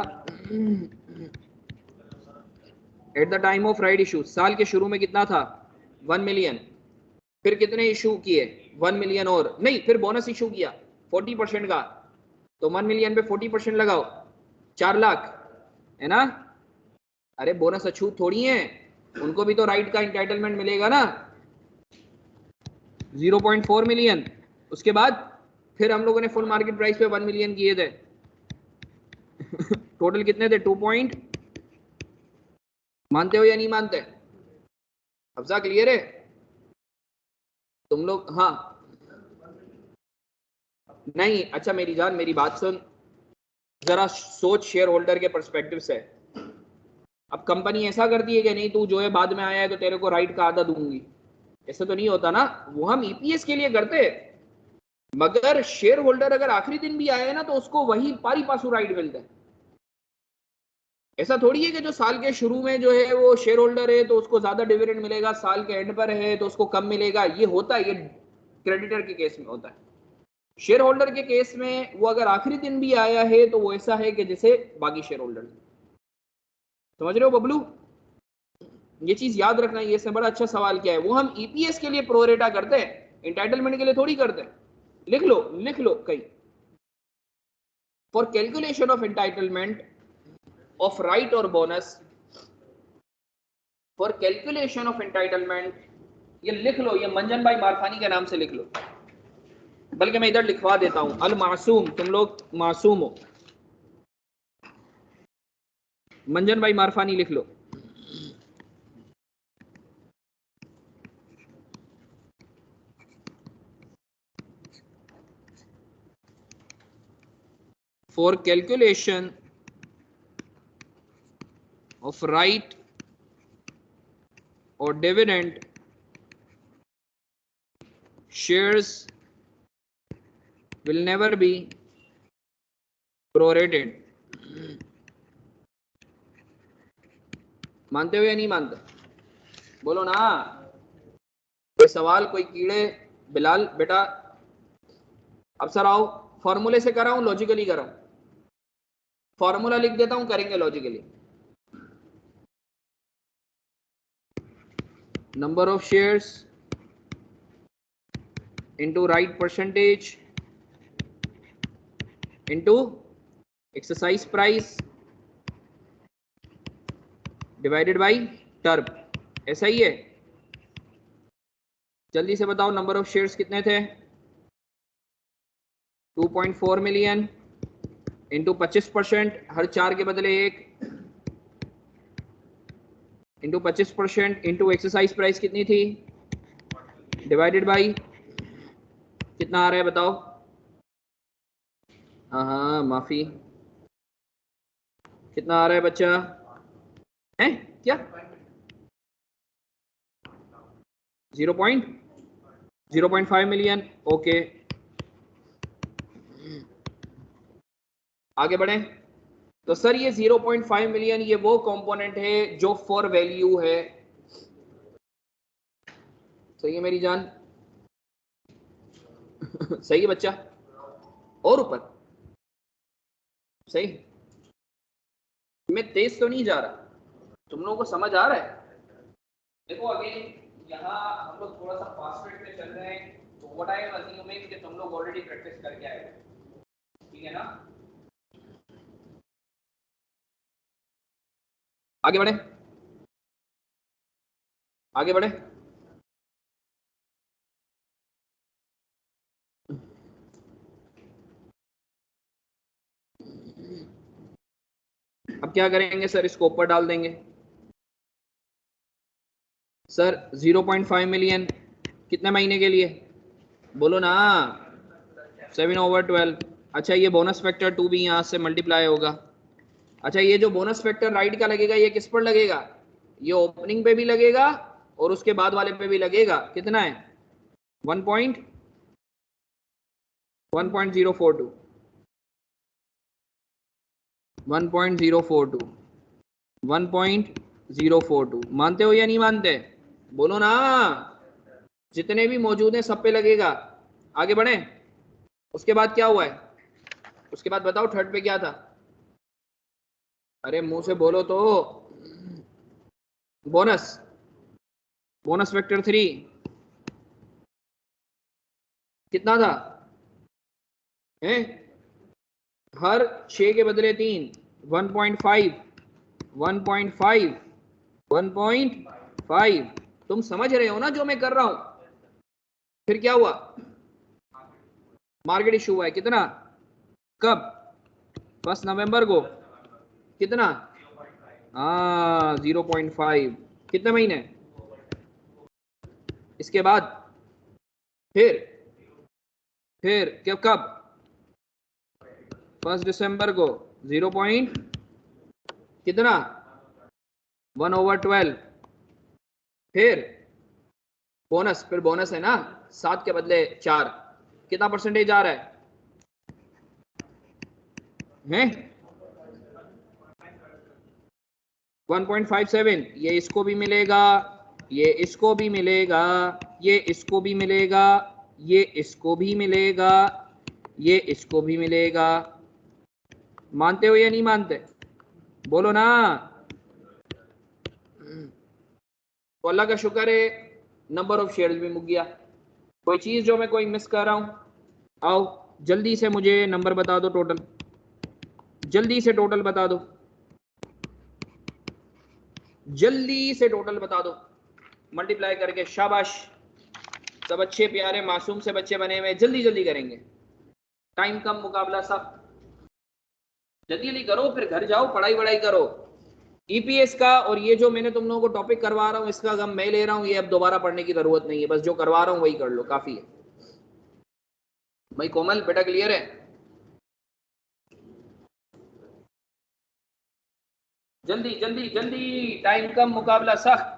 At the time of right issue साल के शुरू में कितना था 1 मिलियन, फिर कितने इशू किए 1 मिलियन, और नहीं फिर बोनस इशू किया 40% का, तो 1 मिलियन पे 40% लगाओ 4 लाख, है ना। अरे बोनस अछूत थोड़ी है, उनको भी तो राइट का इंटाइटलमेंट मिलेगा ना, 0.4 मिलियन। उसके बाद फिर हम लोगों ने फुल मार्केट प्राइस पे 1 मिलियन किए थे। टोटल कितने थे 2 पॉइंट। मानते हो या नहीं मानते? अफजा क्लियर है तुम लोग? हाँ नहीं, अच्छा मेरी जान मेरी बात सुन, जरा सोच शेयर होल्डर के पर्सपेक्टिव से। अब कंपनी ऐसा करती है कि नहीं तू जो है बाद में आया है तो तेरे को राइट का आधा दूंगी, ऐसा तो नहीं होता ना। वो हम ईपीएस के लिए करते, मगर शेयर होल्डर अगर आखिरी दिन भी आया है ना तो उसको वही पारी पासू राइट मिलता है। ऐसा थोड़ी है कि जो साल के शुरू में जो है वो शेयर होल्डर है तो उसको ज्यादा डिविडेंड मिलेगा, साल के एंड पर है तो उसको कम मिलेगा। ये होता है, ये क्रेडिटर के केस में होता है। शेयर होल्डर के केस में वो अगर आखिरी दिन भी आया है तो वो ऐसा है कि जैसे बाकी शेयर होल्डर। समझ रहे हो बबलू? ये चीज याद रखना, ये से बड़ा अच्छा सवाल क्या है। वो हम ईपीएस के लिए प्रोरेटा करते हैं, इंटाइटलमेंट के लिए थोड़ी करते हैं। लिख लो, लिख लो कहीं, for calculation of entitlement of right और bonus, for calculation of entitlement, ये लिख लो, ये मंजन भाई मारफानी के नाम से लिख लो, बल्कि मैं इधर लिखवा देता हूं, अल मासूम, तुम लोग मासूम हो, मंजन भाई मारफानी लिख लो। फॉर कैलकुलेशन ऑफ राइट और dividend, shares will never be prorated। मानते हो या नहीं मानते? बोलो ना, कोई सवाल, कोई कीड़े? बिलाल बेटा, अब सर आओ, फॉर्मूले से कराऊं लॉजिकली कराऊं? फॉर्मूला लिख देता हूं, करेंगे logically. Number of shares into right percentage into exercise price divided by term, ऐसा ही है? जल्दी से बताओ, नंबर ऑफ शेयर्स कितने थे? 2.4 मिलियन इंटू 25%, हर 4 के बदले 1, इंटू 25% इंटू एक्सरसाइज प्राइस कितनी थी, डिवाइडेड बाई कितना आ रहा है बताओ? हाँ माफी, कितना आ रहा है बच्चा? है क्या? 0.5 मिलियन। ओके, आगे बढ़े। तो सर ये 0.5 मिलियन ये वो कंपोनेंट है जो फॉर वैल्यू है, सही है मेरी जान? सही है बच्चा? और ऊपर सही? मैं तेज तो नहीं जा रहा? तुम लोगों को समझ आ रहा है? देखो अगेन यहाँ हम लोग थोड़ा सा फास्ट रेट में चल रहे हैं, तो व्हाट आई एम अज्यूमिंग कि तुम लोग ऑलरेडी प्रैक्टिस करके आए हो, ठीक है ना? आगे बढ़े, आगे बढ़े। अब क्या करेंगे सर, इसको ऊपर डाल देंगे। सर 0.5 मिलियन कितने महीने के लिए? बोलो ना, 7/12। अच्छा ये बोनस फैक्टर 2 भी यहाँ से मल्टीप्लाई होगा। अच्छा ये जो बोनस फैक्टर राइट का लगेगा ये किस पर लगेगा? ये ओपनिंग पे भी लगेगा और उसके बाद वाले पे भी लगेगा। कितना है? 1.042, 1.042, 1.042। मानते हो या नहीं मानते? बोलो ना, जितने भी मौजूद हैं सब पे लगेगा। आगे बढ़े। उसके बाद क्या हुआ है? उसके बाद बताओ थर्ड पे क्या था? अरे मुंह से बोलो तो। बोनस, बोनस वेक्टर 3 कितना था? है हर 6 के बदले 3, 1.5, 1.5, 1.5। तुम समझ रहे हो ना जो मैं कर रहा हूं? फिर क्या हुआ? मार्केट इशू हुआ है। कितना? कब? 1 नवंबर को। कितना? हाँ 0.5। कितने महीने? इसके बाद फिर कब कब? 1 दिसंबर को। 0 पॉइंट कितना? 1/12। फिर बोनस, फिर बोनस है ना, 7 के बदले 4। कितना परसेंटेज आ रहा है? 1.57। ये इसको भी मिलेगा, ये इसको भी मिलेगा, ये इसको भी मिलेगा, ये इसको भी मिलेगा, ये इसको भी मिलेगा। मानते हो या नहीं मानते? बोलो ना। तो अल्लाह का शुक्र है नंबर ऑफ शेयर्स भी मुक गया। कोई चीज जो मैं कोई मिस कर रहा हूं? आओ जल्दी से मुझे नंबर बता दो टोटल, जल्दी से टोटल बता दो, जल्दी से टोटल बता दो मल्टीप्लाई करके। शाबाश, सब अच्छे प्यारे मासूम से बच्चे बने हुए, जल्दी जल्दी करेंगे। टाइम कम, मुकाबला सब। जल्दी जल्दी करो, फिर घर जाओ पढ़ाई वढ़ाई करो। ईपीएस का और ये जो मैंने तुम लोगों को टॉपिक करवा रहा हूँ इसका गम मैं ले रहा हूँ, ये अब दोबारा पढ़ने की जरूरत नहीं है, बस जो करवा रहा हूँ वही कर लो, काफी है। भाई कोमल बेटा क्लियर है? जल्दी जल्दी जल्दी, टाइम कम, मुकाबला सख्त।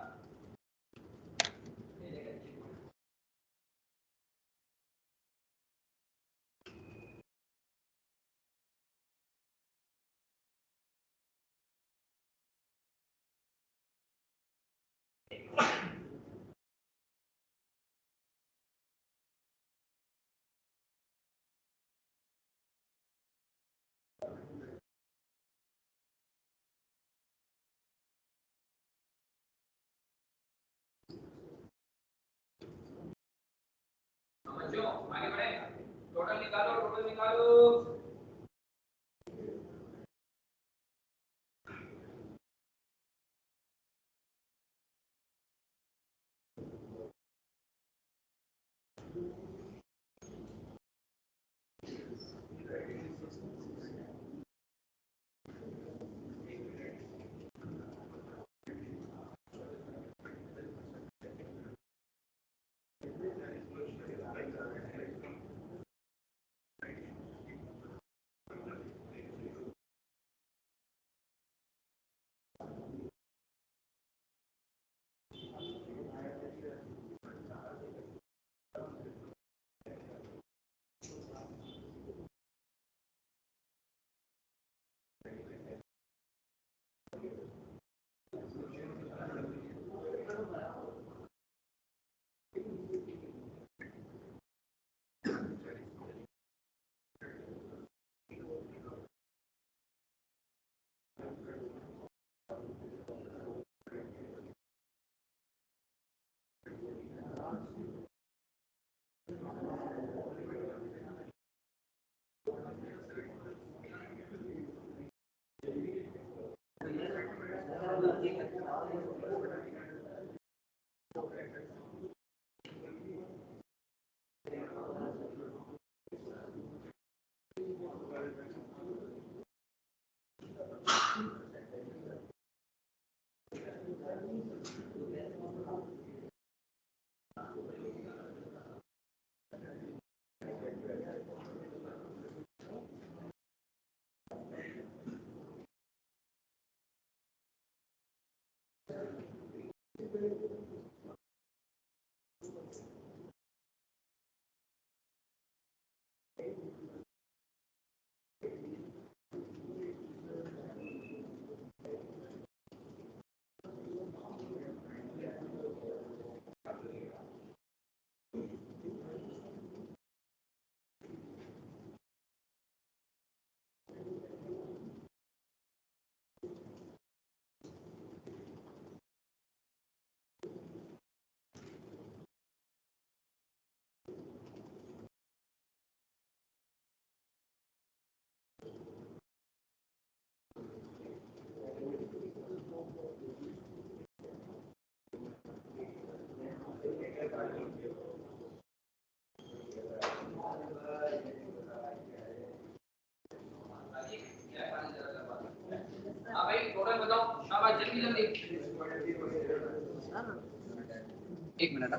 एक मिनट,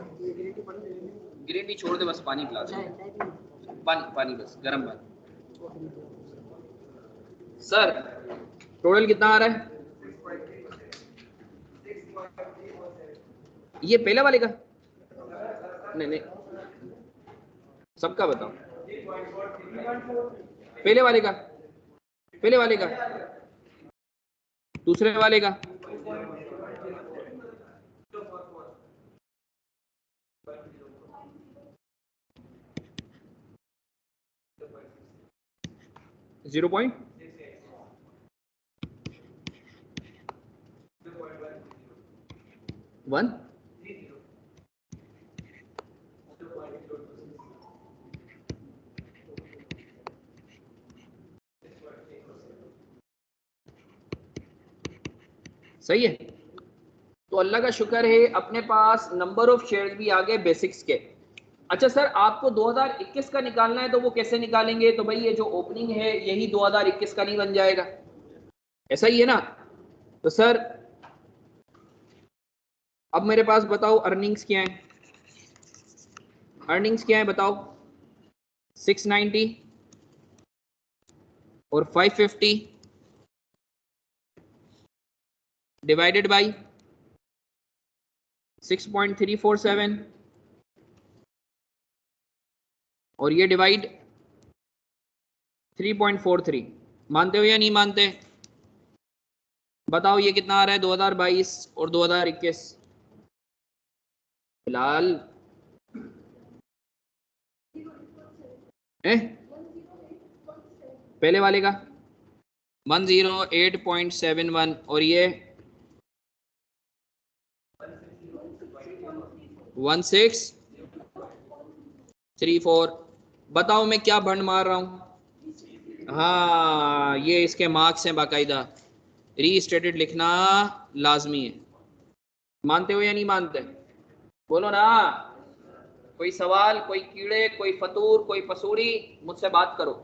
ग्रीन टी छोड़ दे, बस पानी पिला दे, पानी पानी बस गर्म पानी। सर टोटल कितना आ रहा है ये पहले वाले का? नहीं नहीं, सबका बताओ। पहले वाले का, पहले वाले का, दूसरे वाले का, जीरो पॉइंट वन, सही है। तो अल्लाह का शुक्र है अपने पास नंबर ऑफ शेयर्स भी आ गए बेसिक्स के। अच्छा सर आपको 2021 का निकालना है तो वो कैसे निकालेंगे? तो भाई ये जो ओपनिंग है यही 2021 का नहीं बन जाएगा, ऐसा ही है ना? तो सर अब मेरे पास बताओ अर्निंग्स क्या है, अर्निंग्स क्या है बताओ? 690 और 550 डिवाइडेड बाई 6.347 और ये डिवाइड 3.43। मानते हो या नहीं मानते? बताओ ये कितना आ रहा है 2022 और 2021? फिलहाल पहले वाले का 108.71 और ये 1634 बताओ मैं क्या भंड मार रहा हूँ। हाँ, ये इसके मार्क्स हैं बाकायदा। रीस्टेटेड लिखना लाजमी है। मानते हो या नहीं मानते? बोलो ना। कोई सवाल, कोई कीड़े, कोई फतूर, कोई पसूड़ी, मुझसे बात करो,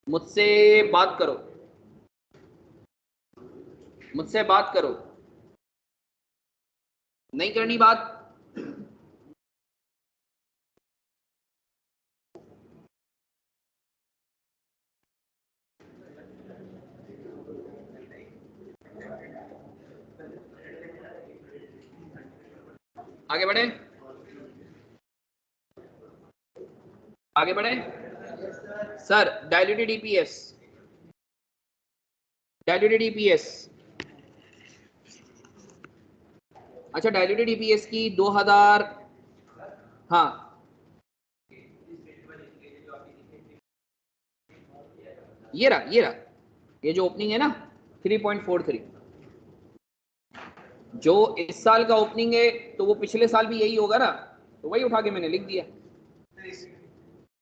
मुझसे बात करो, मुझसे बात करो। नहीं करनी बात? आगे बढ़े, आगे बढ़े। Sir diluted EPS, diluted EPS. अच्छा, डायल्यूटेड ईपीएस की 2000, हाँ ये रहा, ये रहा, ये जो ओपनिंग है ना 3.43, जो इस साल का ओपनिंग है, तो वो पिछले साल भी यही होगा ना, तो वही उठा के मैंने लिख दिया।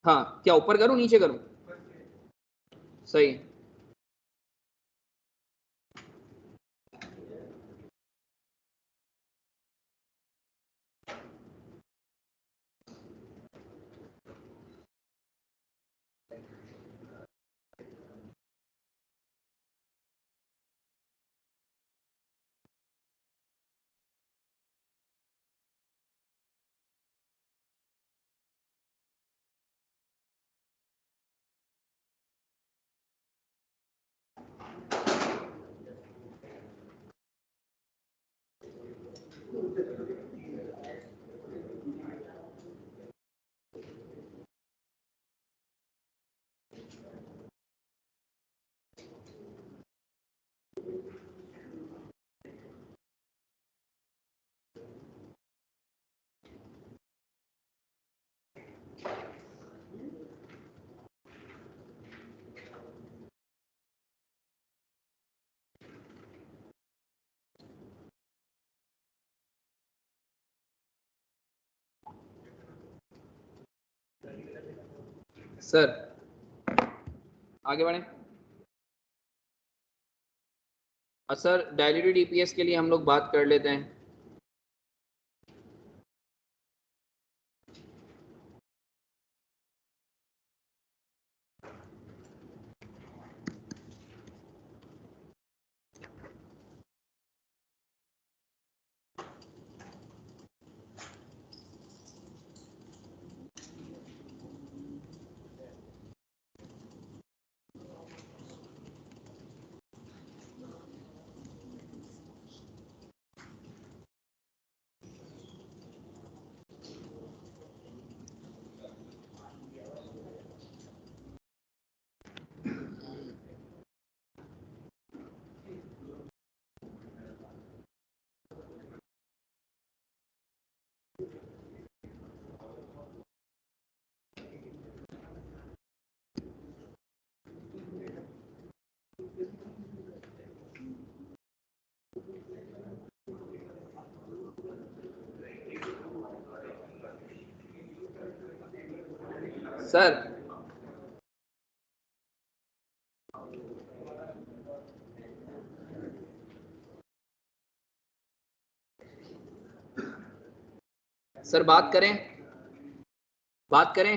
हाँ, क्या ऊपर करूं नीचे करूं? सही। सर आगे बढ़े। सर डायल्यूटेड ईपीएस के लिए हम लोग बात कर लेते हैं। सर सर बात करें, बात करें।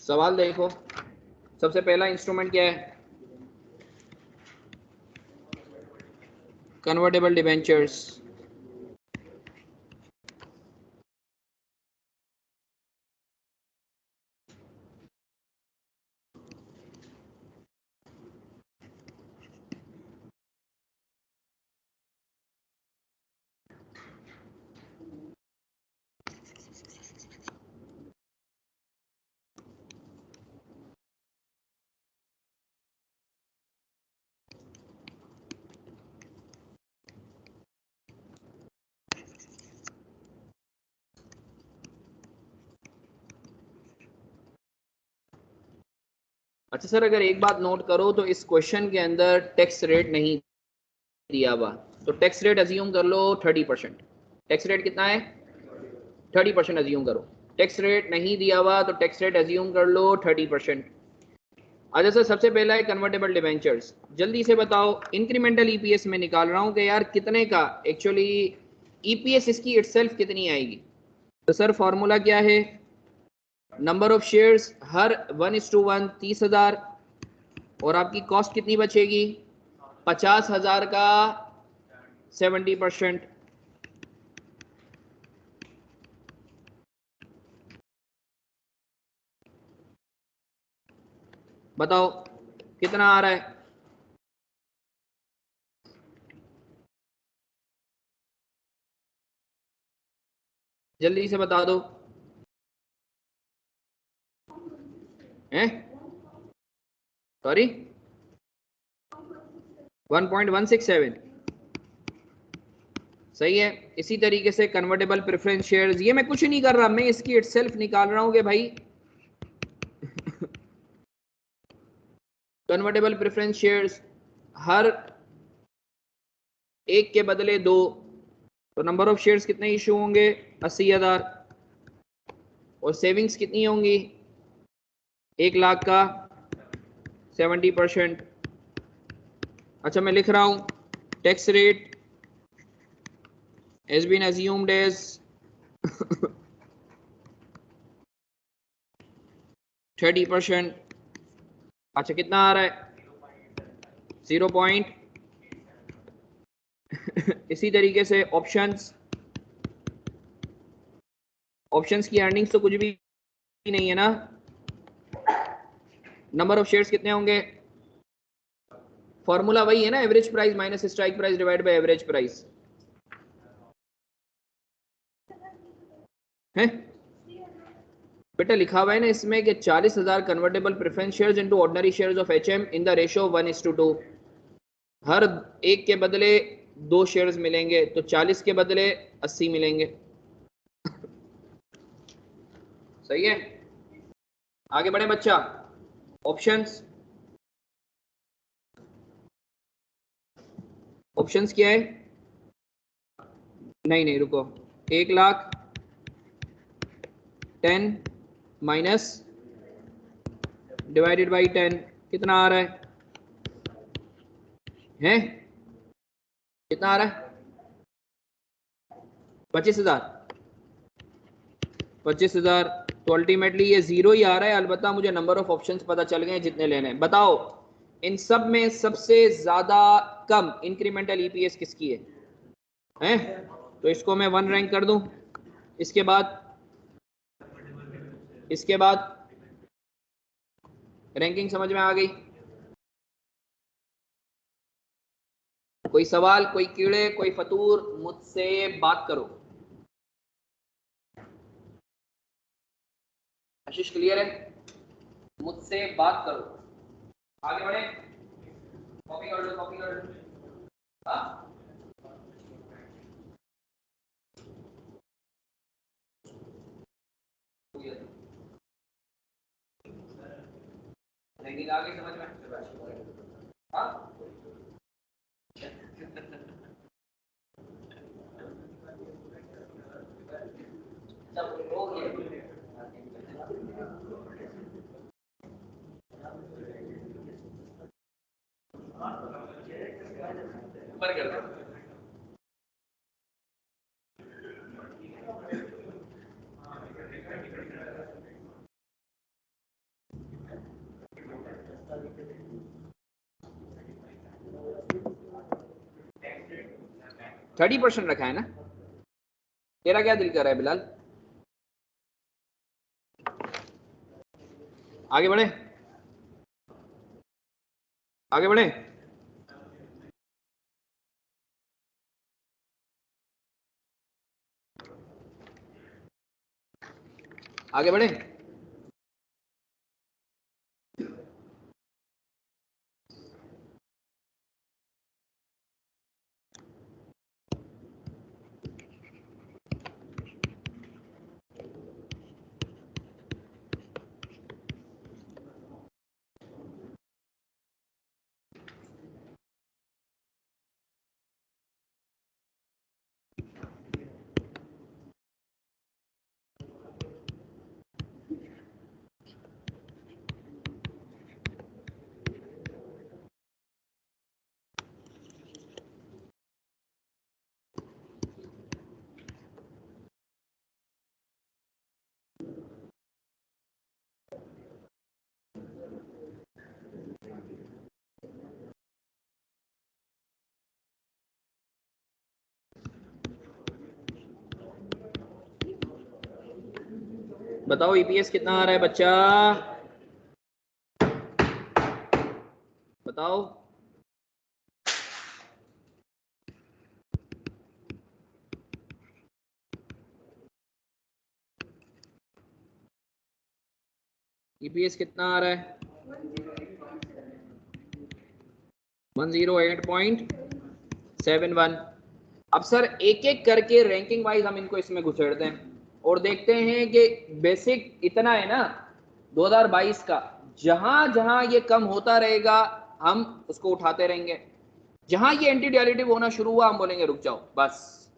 सवाल देखो, सबसे पहला इंस्ट्रूमेंट क्या है? Convertible debentures. अच्छा सर, अगर एक बात नोट करो तो इस क्वेश्चन के अंदर टैक्स रेट नहीं दिया हुआ, तो टैक्स रेट अज्यूम कर लो 30%। टैक्स रेट कितना है? 30% अज्यूम करो। टैक्स रेट नहीं दिया हुआ तो टैक्स रेट अज्यूम कर लो 30%। अच्छा सर, सबसे पहला है कन्वर्टेबल डिबेंचर्स। जल्दी से बताओ, इंक्रीमेंटल ईपीएस में निकाल रहा हूं कि यार कितने का एक्चुअली ईपीएस इसकी इटसेल्फ कितनी आएगी। तो सर फॉर्मूला क्या है? नंबर ऑफ शेयर्स हर 1:1 30,000, और आपकी कॉस्ट कितनी बचेगी? 50,000 का 70%। बताओ कितना आ रहा है? जल्दी से बता दो। हैं? सॉरी, 1.167। सही है। इसी तरीके से कन्वर्टेबल प्रेफरेंस शेयर्स, ये मैं कुछ नहीं कर रहा, मैं इसकी इटसेल्फ निकाल रहा हूं कि भाई कन्वर्टेबल प्रेफरेंस शेयर्स हर एक के बदले दो, तो नंबर ऑफ शेयर्स कितने इशू होंगे? 80,000। और सेविंग्स कितनी होंगी? 1 लाख का 70%। अच्छा मैं लिख रहा हूं, tax rate has been assumed as 30%। अच्छा कितना आ रहा है? 0 इसी तरीके से ऑप्शंस, ऑप्शंस की अर्निंग्स तो कुछ भी नहीं है ना। नंबर ऑफ शेयर्स कितने होंगे? फॉर्मूला वही है ना, average price minus strike price divide by average price है। बेटा लिखा हुआ है ना इसमें कि 40,000 convertible preference shares into ordinary shares of HM in the ratio 1:2। हर एक के बदले दो शेयर्स मिलेंगे, तो 40 के बदले 80 मिलेंगे। सही है। आगे बढ़े बच्चा। ऑप्शंस, ऑप्शंस क्या है? नहीं नहीं रुको, 1 लाख 10 माइनस डिवाइडेड बाई 10 कितना आ रहा है? कितना आ रहा है? 25,000। 25,000 तो अल्टीमेटली ये जीरो ही आ रहा है। अलबत्ता मुझे नंबर ऑफ ऑप्शंस पता चल गए जितने लेने हैं। बताओ इन सब में सबसे ज्यादा कम इंक्रीमेंटल ईपीएस किसकी है? तो इसको मैं 1 रैंक कर दूं। इसके बाद, इसके बाद रैंकिंग समझ में आ गई? कोई सवाल, कोई कीड़े, कोई फतूर, मुझसे बात करो। आशीष क्लियर है? मुझसे बात करो। आगे बढ़े। कॉपी कर लो, कॉपी कर लो। हाँ रैंकिंग आ गई समझ में? हाँ सब हो गया। ऊपर कर दो। 30% रखा है ना? तेरा क्या दिल कर रहा है बिलाल? आगे बढ़े, आगे बढ़े। आगे बढ़े। बताओ ईपीएस कितना आ रहा है बच्चा, बताओ। ईपीएस कितना आ रहा है? 108.71। अब सर एक एक करके रैंकिंग वाइज हम इनको इसमें घुसेड़ते हैं और देखते हैं कि बेसिक इतना है ना 2022 का, जहां जहां ये कम होता रहेगा हम उसको उठाते रहेंगे, जहां ये एंटी डायलेटिव होना शुरू हुआ हम बोलेंगे रुक जाओ बस।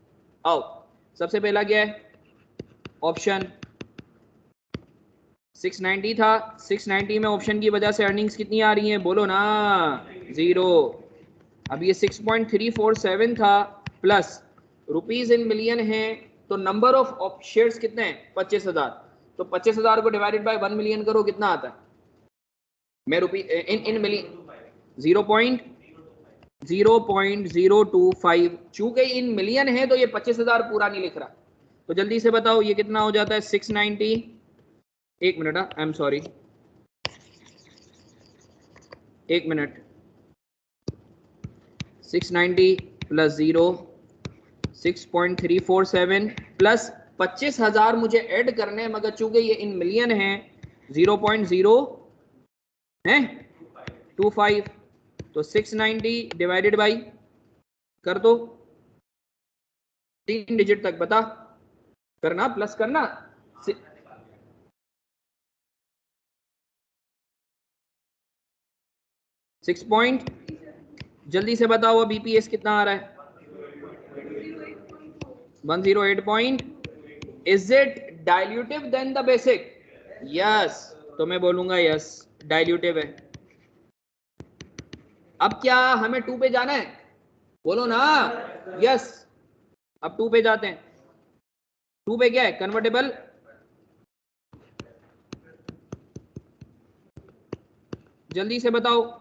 आओ, सबसे पहला क्या है? ऑप्शन 690 था, 690 में ऑप्शन की वजह से अर्निंग्स कितनी आ रही हैं, बोलो ना, 0। अब ये 6.347 था प्लस रुपीज इन मिलियन है, तो नंबर ऑफ शेयर्स कितने हैं? 25,000। तो 25,000 को डिवाइडेड बाय 1 मिलियन करो, कितना आता है? मैं रुपी इन मिलियन 0.025। चूंकि इन मिलियन है तो ये 25,000 पूरा नहीं लिख रहा, तो जल्दी से बताओ ये कितना हो जाता है? 690, एक मिनट, आई एम सॉरी, एक मिनट, 690 प्लस 0 6.347 प्लस 25,000 मुझे ऐड करने, मगर चूंकि ये इन मिलियन है 0.0 है 25, तो 690 डिवाइडेड बाई कर दो 3 डिजिट तक, बता करना, प्लस करना। 6 पॉइंट, जल्दी से बताओ अब बीपीएस कितना आ रहा है? 108 is it dilutive than the basic? Yes, तो मैं बोलूंगा यस डाइल्यूटिव है। अब क्या हमें 2 पे जाना है? बोलो ना यस। अब 2 पे जाते हैं। 2 पे क्या है? कन्वर्टेबल। जल्दी से बताओ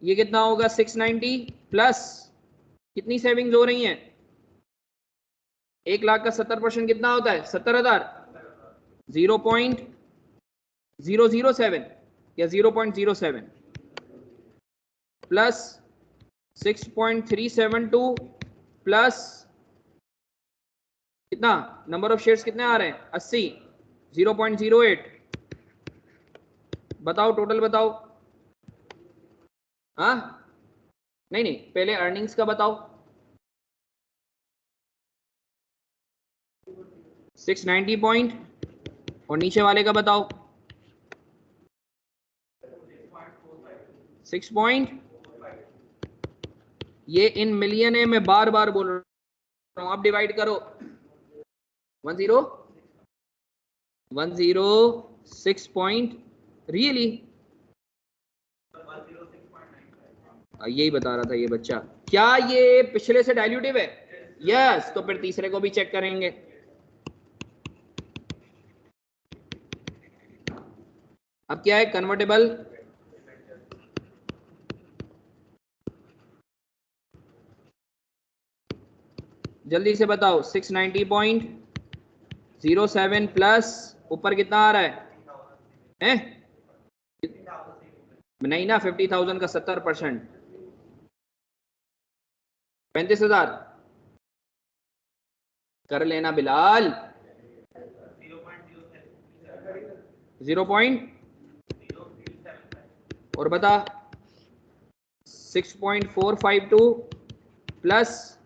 ये कितना होगा? 690 प्लस कितनी सेविंग्स हो रही हैं? 1 लाख का 70% कितना होता है? 70,000। 0.007 या 0.07 प्लस 6.372 प्लस कितना? नंबर ऑफ शेयर्स कितने आ रहे हैं? 80। 0.08, बताओ टोटल बताओ। हाँ नहीं नहीं, पहले अर्निंग्स का बताओ। 690 पॉइंट, और नीचे वाले का बताओ 6 पॉइंट। ये इन मिलियन है, मैं बार बार बोल रहा हूं, आप डिवाइड करो 106 पॉइंट। रियली यही बता रहा था ये बच्चा। क्या ये पिछले से डाइल्यूटिव है? यस, तो फिर तीसरे को भी चेक करेंगे। अब क्या है? कन्वर्टेबल। जल्दी से बताओ 690.07 प्लस ऊपर कितना आ रहा है? नहीं ना, 50,000 का 70%, 35,000 कर लेना बिलाल। 0 और बता 6.452 प्लस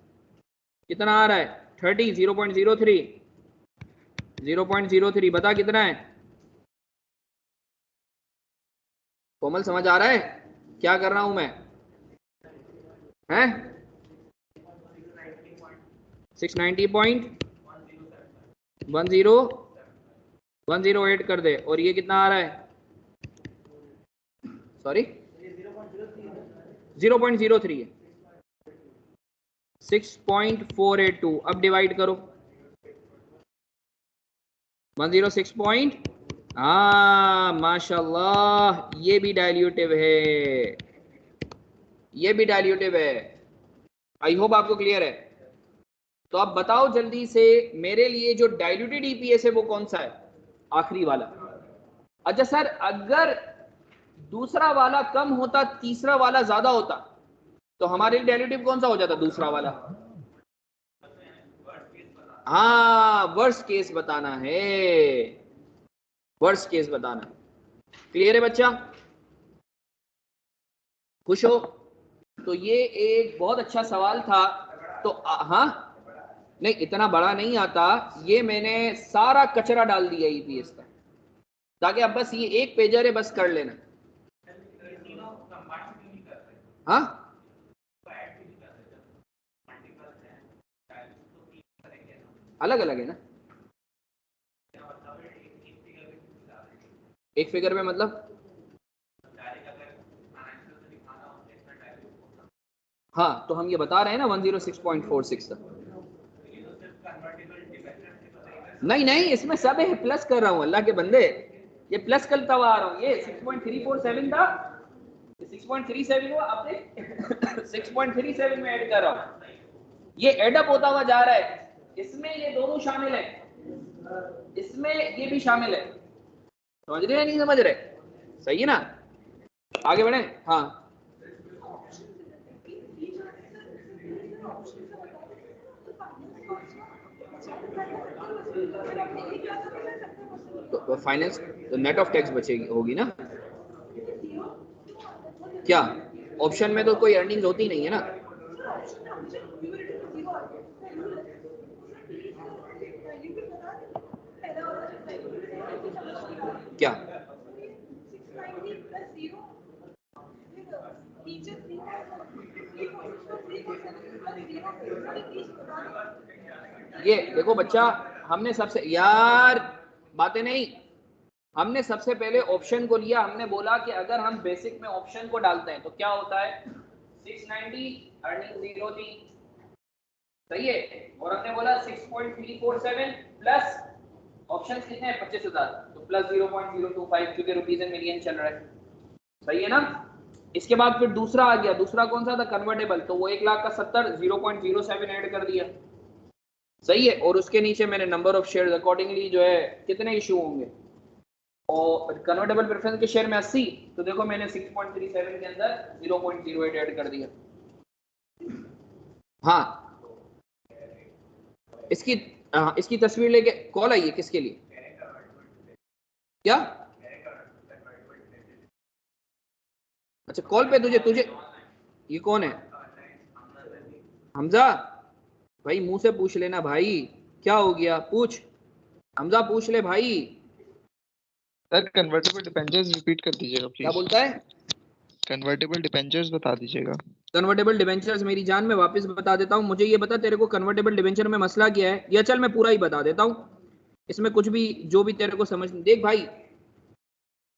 कितना आ रहा है? 30। 0.03, 0.03 बता कितना है? कोमल समझ आ रहा है क्या कर रहा हूं मैं? हैं 690.108 कर दे, और ये कितना आ रहा है? सॉरी 0.03 है, 6.482। अब डिवाइड करो 106 हाँ माशाल्लाह, ये भी डाइल्यूटिव है, ये भी डाइल्यूटिव है। आई होप आपको क्लियर है। तो अब बताओ जल्दी से मेरे लिए जो डाइल्यूटेड ईपीएस है वो कौन सा है? आखिरी वाला। अच्छा सर, अगर दूसरा वाला कम होता, तीसरा वाला ज्यादा होता, तो हमारे लिए डायल्यूटिव कौन सा हो जाता? दूसरा वाला। हाँ, वर्स्ट केस बताना है, वर्स्ट केस बताना। क्लियर है बच्चा? खुश हो? तो ये एक बहुत अच्छा सवाल था। तो हाँ, नहीं इतना बड़ा नहीं आता, ये मैंने सारा कचरा डाल दिया ईपीएस का, ताकि अब बस ये एक पेजर है, बस कर लेना। हाँ, अलग अलग है ना, एक फिगर में मतलब। हाँ, तो हम ये बता रहे हैं ना 106.46 तक। नहीं नहीं, इसमें सब है, प्लस कर रहा हूँ अल्लाह के बंदे, ये प्लस करता हुआ आ रहा हूँ। ये 6.347 था, 6.37 हुआ, आपने 6.37 में ऐड कर रहा हूँ, ये एडअप होता हुआ जा रहा है। इसमें ये दोनों शामिल है, इसमें ये भी शामिल है। समझ रहे हैं नहीं समझ रहे? सही है ना? आगे बढ़े। हाँ, तो फाइनेंस, तो नेट ऑफ टैक्स बचेगी, होगी ना? क्या ऑप्शन में तो कोई अर्निंग्स होती नहीं है ना? क्या? ये देखो बच्चा, हमने सबसे यार बातें नहीं, हमने सबसे पहले ऑप्शन को लिया। हमने बोला कि अगर हम बेसिक में ऑप्शन को डालते हैं तो क्या होता है, 690 अर्निंग 0 थी, सही है, और हमने बोला 6.347 प्लस ऑप्शन कितने हैं, 25,000, तो प्लस 0.025, क्योंकि रुपीज एंड मिलियन चल रहा है, सही है ना? इसके बाद फिर दूसरा आ गया, दूसरा कौन सा था, कन्वर्टेबल, तो वो 1,70,000 0.07 ऐड कर दिया, सही है, और उसके नीचे मैंने नंबर ऑफ शेयर अकॉर्डिंगली जो है कितने इशू होंगे, और कन्वर्टेबल प्रेफरेंस के शेयर में 80, तो देखो मैंने 6.37 के अंदर 0.08 ऐड कर दिया। हाँ, इसकी तस्वीर लेके कॉल आई है, किसके लिए? क्या? अच्छा, कॉल पे तुझे तुझे ये कौन है? हमजा भाई, मुंह से पूछ लेना भाई, क्या हो गया, पूछ, हमजा पूछ ले भाई। सर कन्वर्टेबल डिबेंचर्स रिपीट कर दीजिएगा प्लीज। क्या बोलता है? कन्वर्टेबल डिबेंचर्स बता दीजिएगा। कन्वर्टेबल डिबेंचर्स, मेरी जान में वापस बता देता हूं, मुझे ये बता तेरे को कन्वर्टेबल डिबेंचर में मसला क्या है, या चल मैं पूरा ही बता देता हूं, इसमें कुछ भी जो भी तेरे को समझ, देख भाई,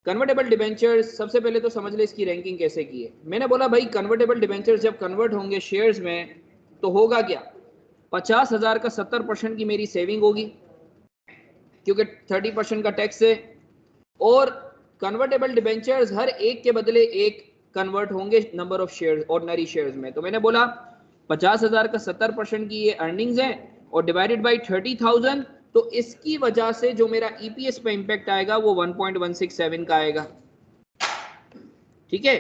कन्वर्टेबल डिबेंचर्स सबसे पहले तो समझ ले इसकी रैंकिंग कैसे की है। मैंने बोला भाई कन्वर्टेबल डिबेंचर्स जब कन्वर्ट होंगे शेयर्स में तो होगा क्या, 50,000 का 70% की मेरी सेविंग होगी, क्योंकि 30% का टैक्स है, और कन्वर्टेबल डिबेंचर्स हर एक के बदले एक कन्वर्ट होंगे number of shares, ordinary shares में। तो मैंने बोला 50,000 का 70% की ये अर्निंग्स है, और डिवाइडेड बाई 30,000, तो इसकी वजह से जो मेरा ईपीएस पे इंपैक्ट आएगा वो 1.167 का आएगा, ठीक है,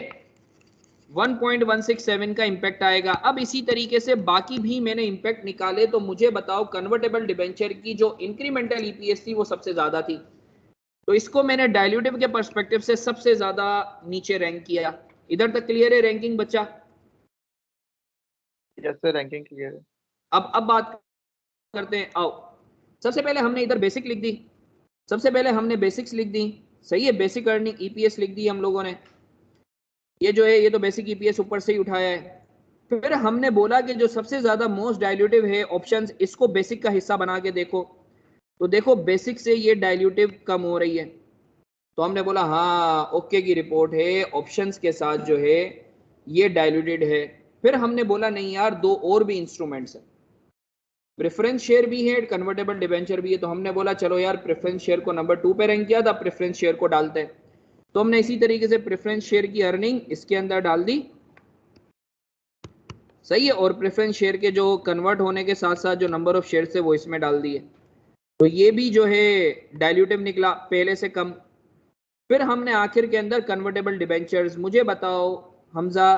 1.167 का इंपैक्ट आएगा। अब इसी तरीके से बाकी भी मैंने इंपैक्ट निकाले, तो मुझे बताओ कन्वर्टेबल डिबेंचर की जो इंक्रीमेंटल ईपीएस थी वो सबसे ज्यादा थी, तो इसको मैंने डायल्यूटिव के पर्सपेक्टिव से सबसे ज्यादा नीचे रैंक किया। इधर तक क्लियर है रैंकिंग बच्चा? यस सर, रैंकिंग क्लियर है। अब बात करते हैं, आओ, सबसे पहले हमने इधर बेसिक लिख दी, सबसे पहले हमने बेसिक्स लिख दी, सही है, बेसिक अर्निंग ईपीएस लिख दी हम लोगों ने, ये जो है ये तो बेसिक ईपीएस ऊपर से ही उठाया है। फिर हमने बोला कि जो सबसे ज्यादा मोस्ट डायल्यूटिव है ऑप्शंस, इसको बेसिक का हिस्सा बना के देखो, तो देखो बेसिक से ये डायल्यूटिव कम हो रही है, तो हमने बोला हाँ ओके की रिपोर्ट है, ऑप्शंस के साथ जो है ये डायल्यूटेड है। फिर हमने बोला नहीं यार, दो और भी इंस्ट्रूमेंट्स हैं, प्रेफरेंस शेयर भी है, कन्वर्टेबल डिबेंचर भी है, तो हमने बोला चलो यार प्रेफरेंस शेयर को नंबर 2 पे रैंक किया था, प्रेफरेंस शेयर को डालते हैं, तो हमने इसी तरीके से प्रेफरेंस शेयर की अर्निंग इसके अंदर डाल दी, सही है, और प्रेफरेंस शेयर के जो कन्वर्ट होने के साथ साथ जो नंबर ऑफ शेयर थे वो इसमें डाल दिए। तो ये भी जो है डाइल्यूटिव निकला, पहले से कम। फिर हमने आखिर के अंदर कन्वर्टेबल डिबेंचर्स, मुझे बताओ हमजा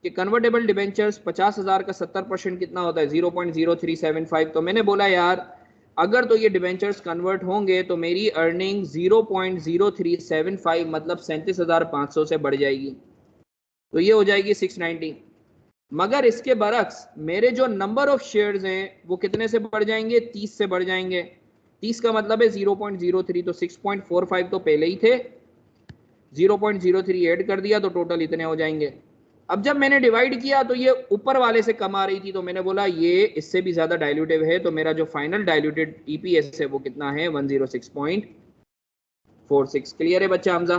कि कन्वर्टेबल डिबेंचर्स 50,000 का 70% कितना होता है? 0.0375। तो मैंने बोला यार अगर तो ये डिबेंचर्स कन्वर्ट होंगे तो मेरी अर्निंग 0.0375 मतलब 37,500 से बढ़ जाएगी, तो ये हो जाएगी 690। मगर इसके बरक्स मेरे जो नंबर ऑफ शेयर्स हैं वो कितने से बढ़ जाएंगे? 30 से बढ़ जाएंगे। 30 का मतलब है 0.03, तो 6.45 तो पहले ही थे, 0.03 ऐड कर दिया तो टोटल इतने हो जाएंगे। अब जब मैंने डिवाइड किया तो ये ऊपर वाले से कम आ रही थी, तो मैंने बोला ये इससे भी ज्यादा डाइल्यूटिव है, तो मेरा जो फाइनल डाइल्यूटेड ईपीएस है वो कितना है? 106.46। क्लियर है बच्चा हमजा?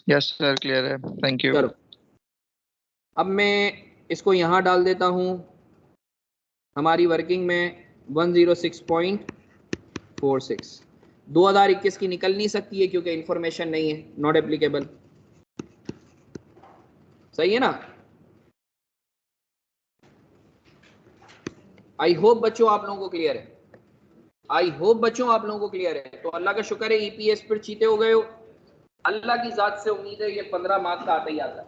यस सर, क्लियर है, थैंक यू। चलो अब मैं इसको यहां डाल देता हूं हमारी वर्किंग में 106.46। 2021 की निकल नहीं सकती है क्योंकि इंफॉर्मेशन नहीं है, नॉट एप्लीकेबल। सही है ना? आई होप बच्चों आप लोगों को क्लियर है। आई होप बच्चों आप लोगों को क्लियर है। तो अल्लाह का शुक्र है ईपीएस पर चीते हो गए हो। अल्लाह की जात से उम्मीद है ये 15 मार्क्स का आता ही आता है।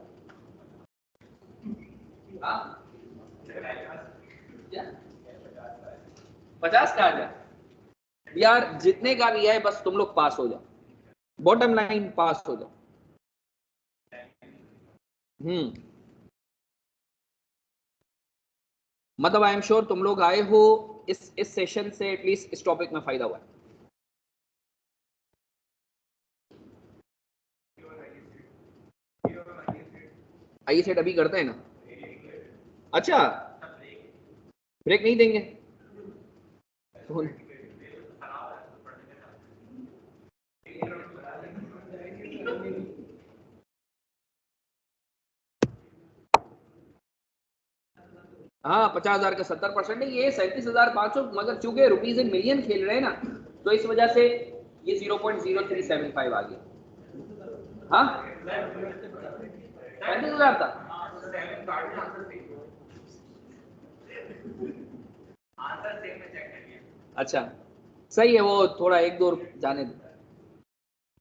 50 का आ जाए यार, जितने का भी है बस तुम लोग पास हो जाओ, बॉटम लाइन पास हो जाओ। मतलब आई एम श्योर तुम लोग आए हो इस सेशन से एटलीस्ट इस टॉपिक में फायदा हुआ है। आइए सेट अभी करते हैं ना। अच्छा ब्रेक नहीं देंगे? हाँ 50,000 का 70% नहीं, ये 37,500, मगर चूंकि रुपीज इन मिलियन खेल रहे हैं ना तो इस वजह से ये 0.0375 आ गया। हाँ 35,000 था। अच्छा सही है, वो थोड़ा एक दो जाने दो,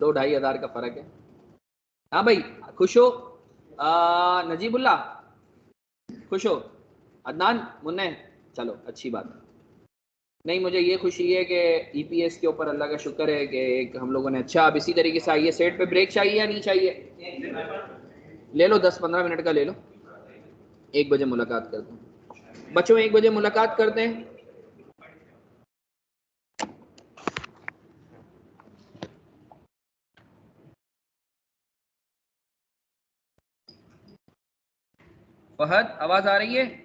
2-2.5 हज़ार का फर्क है। हाँ भाई खुश हो? नजीबुल्ला खुश हो? अदनान मुन्ने, चलो अच्छी बात है। नहीं मुझे ये खुशी है कि ईपीएस के ऊपर अल्लाह का शुक्र है कि एक हम लोगों ने अच्छा। अब इसी तरीके से आइए, सेट पे ब्रेक चाहिए या नहीं चाहिए? ले लो 10-15 मिनट का ले लो। 1 बजे मुलाकात करते हैं बच्चों, 1 बजे मुलाकात करते हैं। फहद आवाज आ रही है?